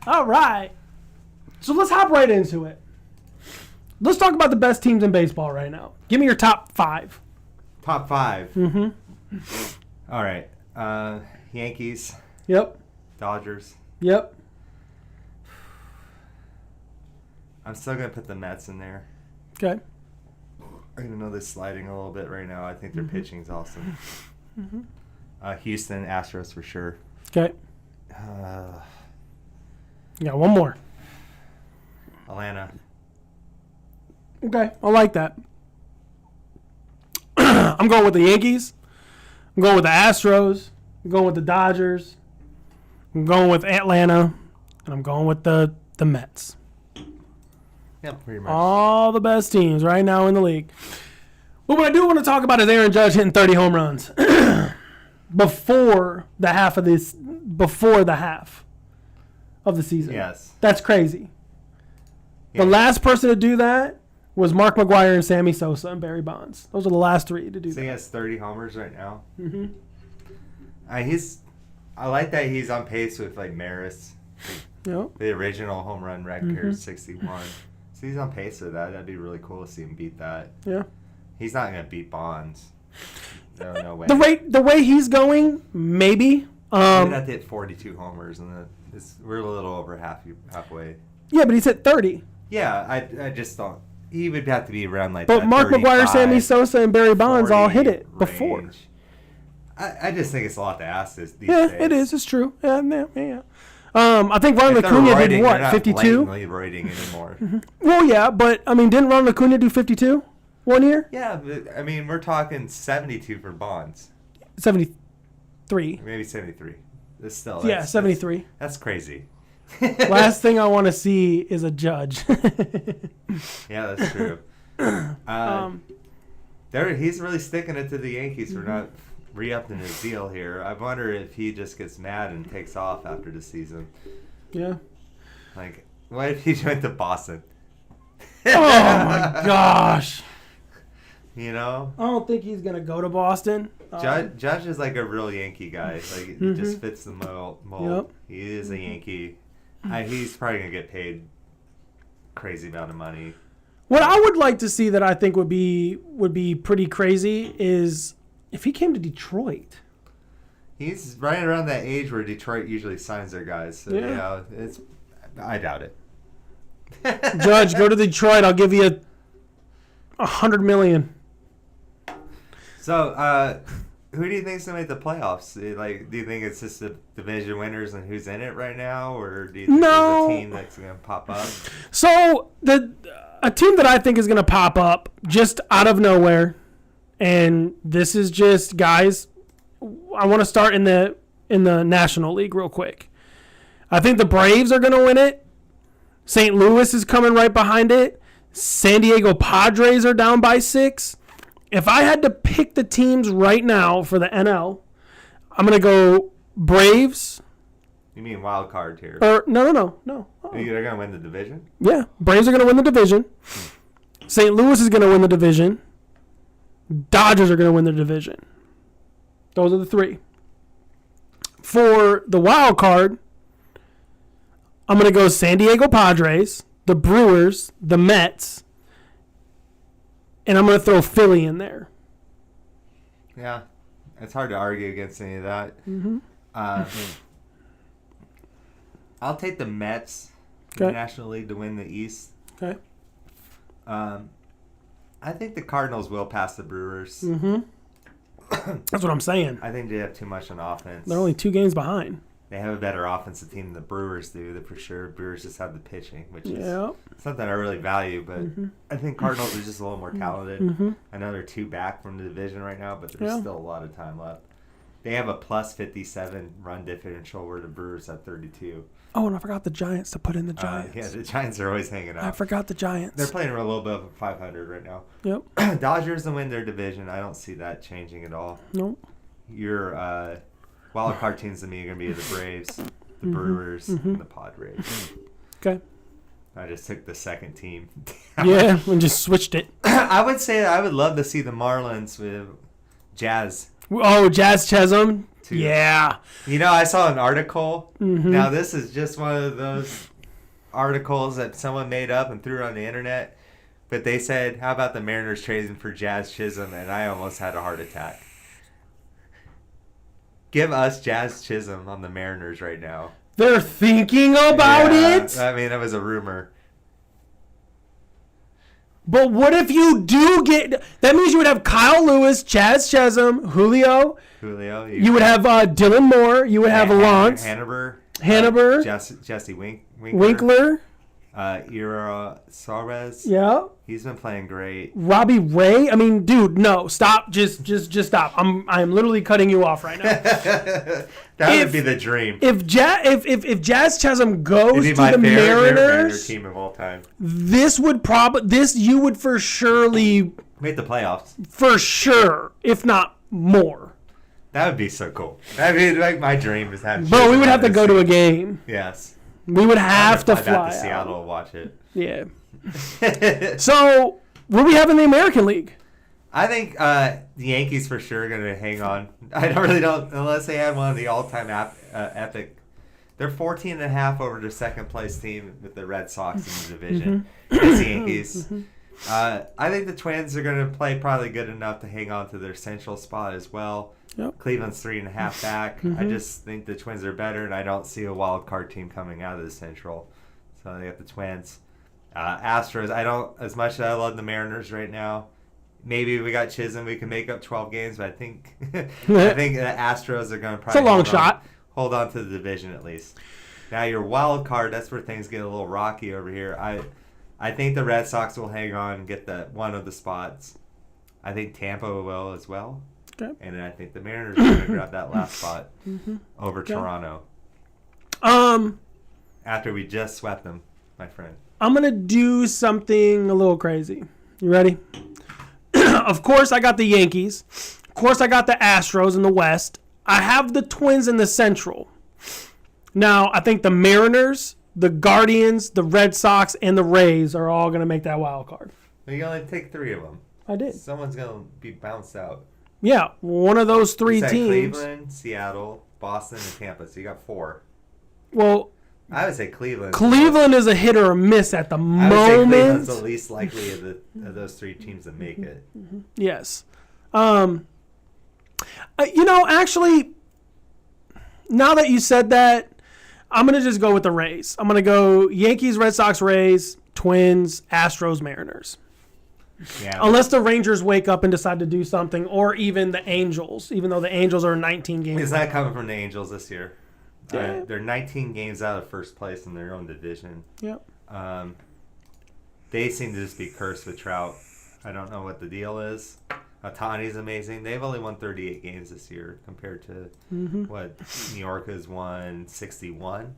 All right. So let's hop right into it. Let's talk about the best teams in baseball right now. Give me your top 5. Top 5. Mm-hmm. All right. Yankees, Yep. Dodgers. Yep. I'm still going to put the Mets in there. Okay. Even though they're sliding a little bit right now, I think their pitching's awesome. Houston, Astros for sure. Okay. You got one more. Atlanta. Okay. I like that. I'm going with the Yankees. I'm going with the Astros. I'm going with the Dodgers. I'm going with Atlanta. And I'm going with the Mets. Yeah, pretty much. All the best teams right now in the league. But what I do want to talk about is Aaron Judge hitting 30 home runs before the half of the season. Yes. That's crazy. Yeah. The last person to do that was Mark McGwire and Sammy Sosa and Barry Bonds. Those are the last 3 to do So that. he has 30 homers right now. Mm-hmm. I like that he's on pace with like Maris, Yep. the original home run record, 61. So he's on pace with that. That'd be really cool to see him beat that. Yeah. He's not gonna beat Bonds. No way. The way he's going, maybe. He'd have to hit 42 homers, and we're a little over halfway. Yeah, but he's at 30. Yeah, I just don't. He would have to be around like. But that Mark McGwire, 35, Sammy Sosa, and Barry Bonds all hit it 40 before. range. I just think it's a lot to ask these Yeah, days. it is. It's true. Yeah. I think Ronald If they're Acuna roiding, did what, they're not 52? blatantly roiding anymore. Well, yeah, but I mean, didn't Ronald Acuna do 52 one year? Yeah, but I mean, we're talking 72 for Bonds. 73. Maybe 73. It's still. Yeah, 73. That's crazy. Last thing I want to see is a Judge. Yeah, that's true. He's really sticking it to the Yankees for not re-upping his deal here. I wonder if he just gets mad and takes off after the season. Yeah. Like, what if he went to Boston? Oh my gosh. You know? I don't think he's gonna go to Boston. Judge is like a real Yankee guy. Like, he just fits the mold. Yep. He is a Yankee. He's probably gonna get paid crazy amount of money. What I would like to see that I think would be pretty crazy is if he came to Detroit. He's right around that age where Detroit usually signs their guys. So, Yeah. I doubt it. Judge, go to Detroit. I'll give you $100 million. So, who do you think's gonna make the playoffs? Like, do you think it's just the division winners and who's in it right now, or do you think there's a team that's gonna pop up? So a team that I think is gonna pop up just out of nowhere, and this is just guys. I want to start in the National League real quick. I think the Braves are gonna win it. St. Louis is coming right behind it. San Diego Padres are down by 6. If I had to pick the teams right now for the NL, I'm going to go Braves. You mean wild card here? Or no. You think they're gonna win the division? Yeah, Braves are going to win the division. St. Louis is going to win the division. Dodgers are going to win the division. Those are the 3. For the wild card, I'm going to go San Diego Padres, the Brewers, the Mets, and I'm going to throw Philly in there. Yeah, it's hard to argue against any of that. I'll take the Mets in the National League to win the East. Okay. I think the Cardinals will pass the Brewers. That's what I'm saying. I think they have too much on offense. They're only 2 games behind. They have a better offensive team than the Brewers do, for sure. Brewers just have the pitching, which is Yeah. something I really value. But I think Cardinals are just a little more talented. I know they're 2 back from the division right now, but there's still a lot of time left. They have a plus 57 run differential where the Brewers have 32. Oh, and I forgot the Giants to put in the Giants. Yeah, the Giants are always hanging out. I forgot the Giants. They're playing a little bit of 500 right now. Yep. Dodgers to win their division. I don't see that changing at all. Nope. Your wild card teams to me are going to be the Braves, the Brewers, and the Padres. Okay. I just took the second team. Yeah, and just switched it. I would say I would love to see the Marlins with Jazz. Oh, Jazz Chisholm. Too. Yeah. You know, I saw an article. Mm-hmm. Now, this is just one of those articles that someone made up and threw on the internet. But they said, how about the Mariners trading for Jazz Chisholm? And I almost had a heart attack. Give us Jazz Chisholm on the Mariners right now. They're thinking about it? I mean, it was a rumor. But what if you do get... That means you would have Kyle Lewis, Jazz Chisholm, Julio. You would have Dylan Moore. You would have Alonso. Hanover. Jesse Winkler. Ira Suarez. Yeah. He's been playing great. Robbie Ray. I mean, dude, no, stop. Just stop. I'm literally cutting you off right now. That would be the dream. If Jazz Chisholm goes to the Mariners team of all time, this you would for surely make the playoffs. For sure, if not more. That would be so cool. I mean, like my dream is having. But we would have to go to a game. Yes. We would have to fly back to Seattle and watch it. Yeah. So, what do we have in the American League? I think the Yankees for sure are going to hang on. I don't unless they had one of the all-time epic. They're 14.5 over the second place team with the Red Sox in the division. It's the Yankees. I think the Twins are going to play probably good enough to hang on to their central spot as well. Yep. Cleveland's 3.5 back. I just think the Twins are better, and I don't see a wild card team coming out of the Central. So they got the Twins. Astros, as much as I love the Mariners right now, maybe we got Chisholm, we can make up 12 games, but I think the Astros are going to probably it's a long shot. Hold on to the division at least. Now your wild card, that's where things get a little rocky over here. I think the Red Sox will hang on and get one of the spots. I think Tampa will as well. Okay. And then I think the Mariners are going to grab that last spot over Toronto. After we just swept them, my friend. I'm going to do something a little crazy. You ready? Of course, I got the Yankees. Of course, I got the Astros in the West. I have the Twins in the Central. Now, I think the Mariners, the Guardians, the Red Sox, and the Rays are all going to make that wild card. You only take 3 of them. I did. Someone's going to be bounced out. Yeah, one of those 3 teams. Cleveland, Seattle, Boston, and Tampa. So you got 4. Well, I would say Cleveland. Cleveland is a hit or a miss at the moment. I would say Cleveland's the least likely of those 3 teams to make it. Yes. Actually, now that you said that, I'm going to just go with the Rays. I'm going to go Yankees, Red Sox, Rays, Twins, Astros, Mariners. Yeah. Unless the Rangers wake up and decide to do something, or even the Angels, even though the Angels are 19 games. It's not coming from the Angels this year. Yeah. They're 19 games out of first place in their own division. Yep. They seem to just be cursed with Trout. I don't know what the deal is. Ohtani's amazing. They've only won 38 games this year compared to what New York has won 61.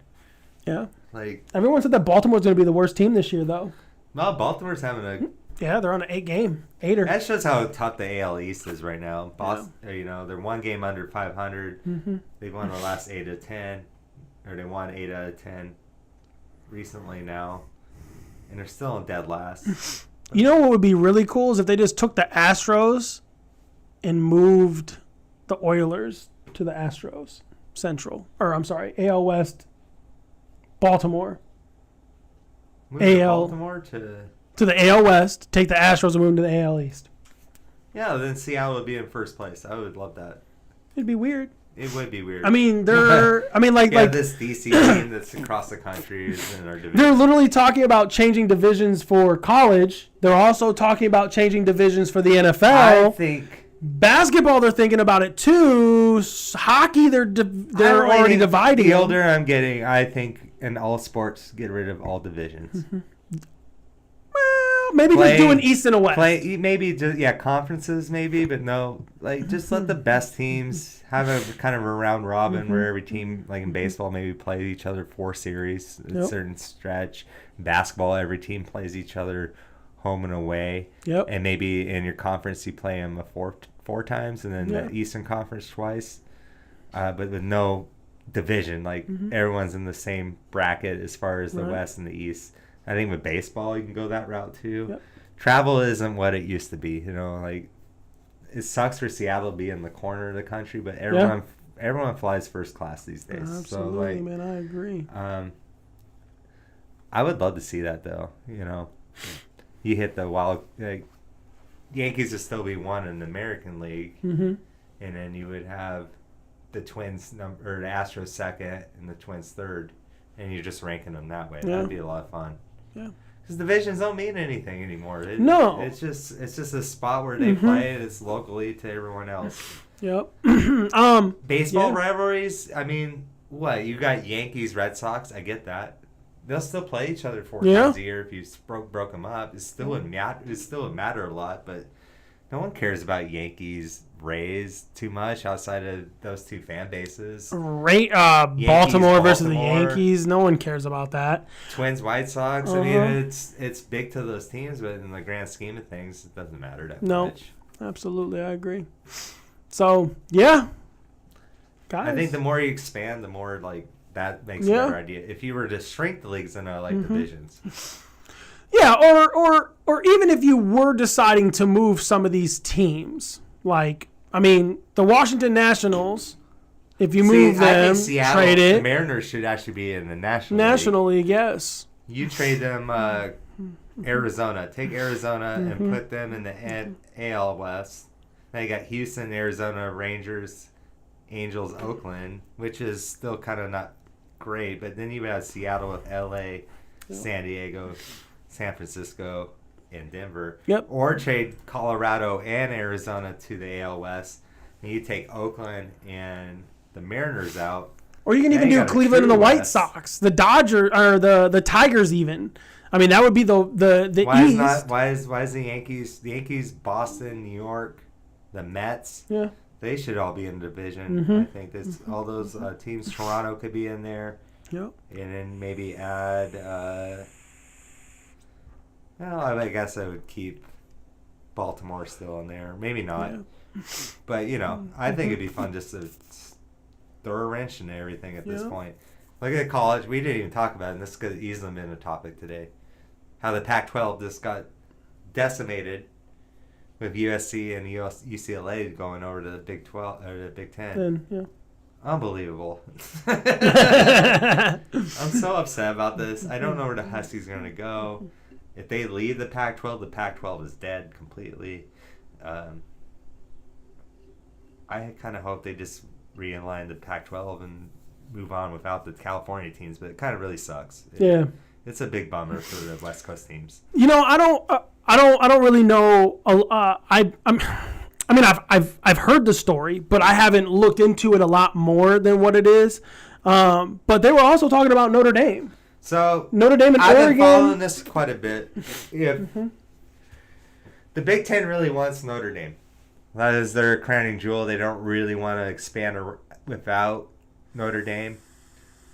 Yeah. Like everyone said that Baltimore's going to be the worst team this year, though. No, Baltimore's having a. Yeah, they're on an 8-game. That shows how tough the AL East is right now. Boston, they're 1 game under 500. They've won the last 8 of 10, or they won 8 out of 10 recently now, and they're still in dead last. You know what would be really cool is if they just took the Astros and moved the Oilers to the Astros Central, or I'm sorry, AL West, Baltimore. Baltimore to the AL West, take the Astros and move them to the AL East. Yeah, then Seattle would be in first place. I would love that. It'd be weird. It would be weird. I mean, like this DC team that's across the country is in our division. They're literally talking about changing divisions for college. They're also talking about changing divisions for the NFL. I think basketball, they're thinking about it too. Hockey, they're already dividing. The older I'm getting, I think in all sports, get rid of all divisions. Maybe just doing East and a West. Maybe just conferences maybe, but no, just let the best teams have a kind of a round robin where every team, like in baseball, maybe play each other 4 series a certain stretch. Basketball, every team plays each other home and away. Yep. And maybe in your conference you play them four times, and then the Eastern Conference twice, but with no division. Like everyone's in the same bracket as far as the West and the East. I think with baseball, you can go that route too. Yep. Travel isn't what it used to be. You know, like it sucks for Seattle to be in the corner of the country, but everyone flies first class these days. Absolutely, so, man. I agree. I would love to see that though. You know, you hit the wild. Yankees would still be one in the American League, Mm-hmm. and then you would have the Twins or the Astros second and the Twins third, and you're just ranking them that way. Yeah. That'd be a lot of fun. Yeah. Because divisions don't mean anything anymore. No. It's just a spot where they play. It's locally to everyone else. Yep. Baseball rivalries. I mean, what you got? Yankees, Red Sox. I get that. They'll still play each other 4 times a year if you broke them up. It still would matter a lot, but no one cares about Yankees, Rays too much outside of those two fan bases. Baltimore versus the Yankees. No one cares about that. Twins, White Sox. I mean, it's big to those teams, but in the grand scheme of things, it doesn't matter that much. Absolutely, I agree. So yeah, guys. I think the more you expand, the more that makes a better idea. If you were to shrink the leagues into divisions. Yeah, or even if you were deciding to move some of these teams, the Washington Nationals, if you move them, I think Seattle, trade it. The Mariners should actually be in the National League. League, yes. You trade them Arizona. Take Arizona and put them in the AL West. Now you got Houston, Arizona, Rangers, Angels, Oakland, which is still kind of not great. But then you have Seattle with LA, San Diego, San Francisco, and Denver. Yep. Or trade Colorado and Arizona to the AL West. And you take Oakland and the Mariners out. Or you can even do Cleveland and the White Sox, the Dodgers or the Tigers even. I mean, that would be the East. Why is the Yankees, Boston, New York, the Mets? Yeah. They should all be in the division. I think all those teams. Toronto could be in there. Yep. And then maybe add. I guess I would keep Baltimore still in there. Maybe not. Yeah. But I think it'd be fun just to throw a wrench into everything at this point. Look at college. We didn't even talk about it, and this could easily been a topic today. How the Pac-12 just got decimated. With USC and UCLA going over to the Big 12 or the Big 10. Unbelievable. I'm so upset about this. I don't know where the Huskies are going to go. If they leave the Pac-12 is dead completely. I kind of hope they just realign the Pac-12 and move on without the California teams, but it kind of really sucks. It's a big bummer for the West Coast teams. I don't really know. I've heard the story, but I haven't looked into it a lot more than what it is. But they were also talking about Notre Dame. So Notre Dame and I've Oregon. been following this quite a bit. The Big Ten really wants Notre Dame. That is their crowning jewel. They don't really want to expand without Notre Dame.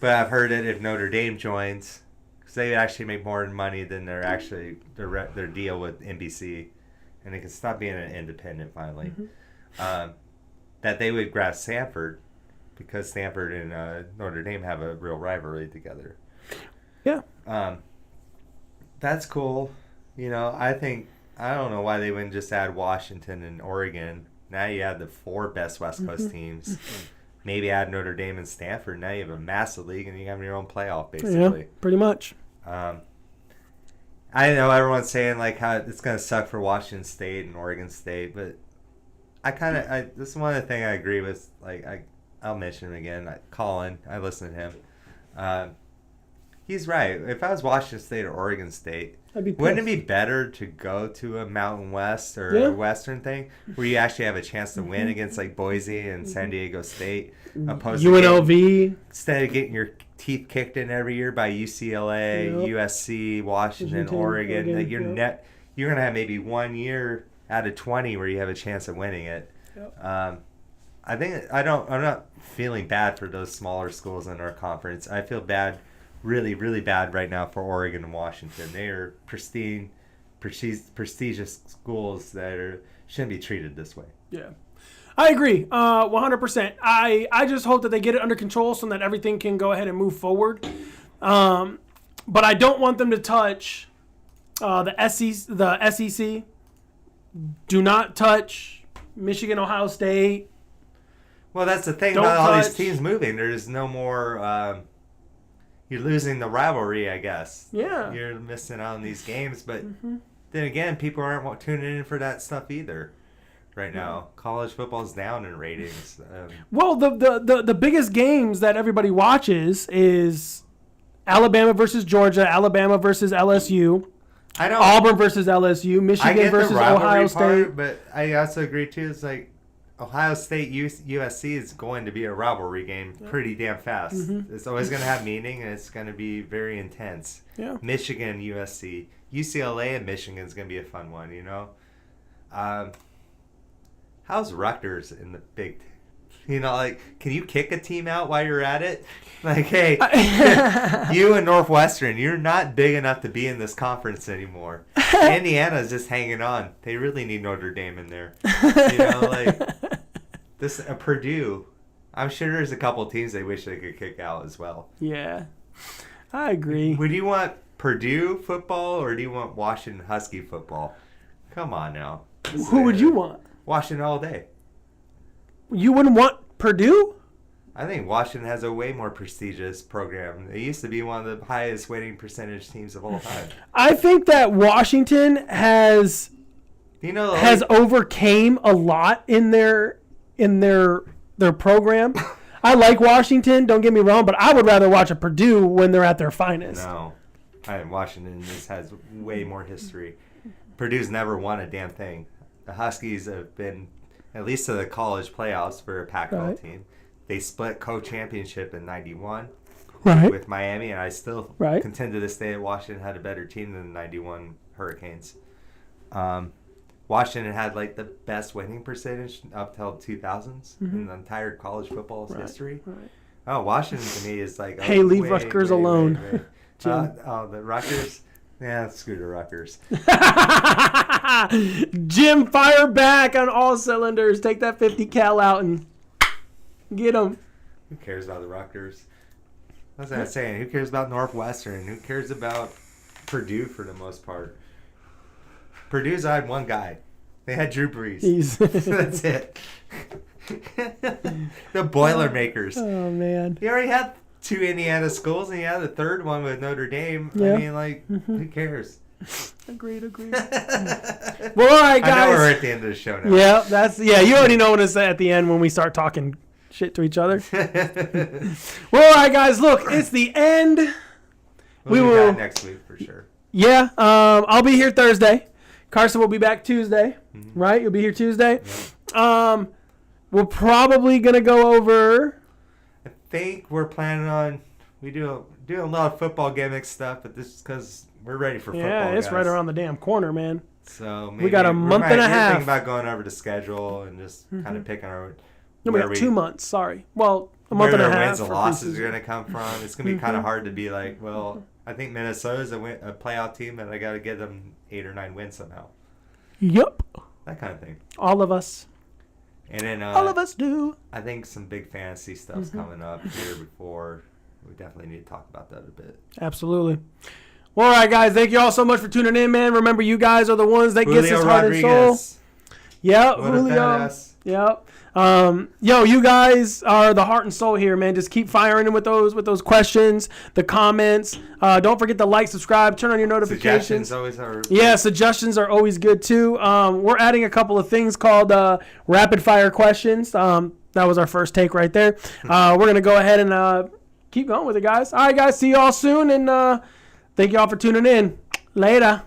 But I've heard that if Notre Dame joins, they actually make more money than their deal with NBC, and they can stop being an independent finally. That they would grab Stanford because Stanford and Notre Dame have a real rivalry together. Yeah. That's cool. I don't know why they wouldn't just add Washington and Oregon. Now you have the 4 best West Coast teams. Maybe add Notre Dame and Stanford. Now you have a massive league and you have your own playoff, basically. Yeah, pretty much. I know everyone's saying how it's going to suck for Washington State and Oregon State, but this is one of the things I agree with. I'll mention him again. Colin, I listen to him. He's right. If I was Washington State or Oregon State, wouldn't it be better to go to a Mountain West or a Western thing where you actually have a chance to win against Boise and San Diego State, opposed UNLV, instead of getting your teeth kicked in every year by UCLA, USC, Washington, Oregon? You're gonna have maybe 1 year out of 20 where you have a chance of winning it. I'm not feeling bad for those smaller schools in our conference. I feel bad. Really, really bad right now for Oregon and Washington. They are prestigious schools that shouldn't be treated this way. Yeah, I agree, 100%. I just hope that they get it under control so that everything can go ahead and move forward. But I don't want them to touch the SEC. The SEC. Do not touch Michigan, Ohio State. Well, that's the thing Don't about all these touch. teams moving. There's no more. You're losing the rivalry, I guess. Yeah. You're missing out on these games, but then again, people aren't tuning in for that stuff either. Right now, college football's down in ratings. Well, the biggest games that everybody watches is Alabama versus Georgia, Alabama versus LSU, I don't. Auburn versus LSU, I Michigan get versus the rivalry Ohio State. part, but I also agree too. It's like Ohio State USC is going to be a rivalry game pretty damn fast. It's always going to have meaning, and it's going to be very intense. Yeah. Michigan USC, UCLA and Michigan is going to be a fun one. You know. How's Rutgers in the Big Ten? You know, like, can you kick a team out while you're at it? Like, hey, you and Northwestern, you're not big enough to be in this conference anymore. Indiana's just hanging on. They really need Notre Dame in there. You know, like, this Purdue, I'm sure there's a couple teams they wish they could kick out as well. Yeah, I agree. Would you want Purdue football or do you want Washington Husky football? Come on now. Who would you want? Washington all day. You wouldn't want Purdue? I think Washington has a way more prestigious program. They used to be one of the highest winning percentage teams of all time. I think that Washington has overcame a lot in their program. I like Washington, don't get me wrong, but I would rather watch a Purdue when they're at their finest. No. Washington just has way more history. Purdue's never won a damn thing. The Huskies have been at least to the college playoffs for a Pac-12 team. They split co-championship in '91 with Miami, and I still contend to this day that Washington had a better team than the '91 Hurricanes. Washington had like the best winning percentage up till 2000s in the entire college football's history. Oh, Washington to me is like leave Rutgers alone. The Rutgers. Yeah, screw the Rutgers. Jim, fire back on all cylinders. Take that 50 cal out and get them. Who cares about the Rutgers? That's what I'm saying. Who cares about Northwestern? Who cares about Purdue for the most part? Purdue's had one guy. They had Drew Brees. That's it. The Boilermakers. Oh, man. He already had 2 Indiana schools, and he had a third one with Notre Dame. Yeah. I mean, like, who cares? Agreed. Well, all right, guys. I know we're at the end of the show now. Yeah, you already know what to say at the end when we start talking shit to each other. Well, all right, guys, look, it's the end. We will back next week for sure. Yeah, I'll be here Thursday. Carson will be back Tuesday, right? You'll be here Tuesday. Yeah. We're probably going to go over... I think we're planning on... We do a lot of football gimmick stuff, but this is because we're ready for football, Yeah, it's right around the damn corner, man. So maybe we got a month and a half. We're thinking about going over the schedule and just kind of picking our... No, we got 2 months, sorry. Well, a month and a half. Where wins and losses are going to come from. It's going to be kind of hard to be like, well, I think Minnesota's a playoff team, and I got to get them 8 or 9 wins somehow. Yep. That kind of thing. All of us. And then all of us do. I think some big fantasy stuff's coming up here before. We definitely need to talk about that a bit. Absolutely. Well, all right, guys. Thank you all so much for tuning in, man. Remember, you guys are the ones that gets us heart and soul. Yep, Julio. Yep. You guys are the heart and soul here, man. Just keep firing in with those questions, the comments. Don't forget to like, subscribe, turn on your notifications. Suggestions are always good too. We're adding a couple of things called rapid fire questions. That was our first take right there. We're gonna go ahead and keep going with it, guys. All right, guys. See you all soon, and thank you all for tuning in. Later.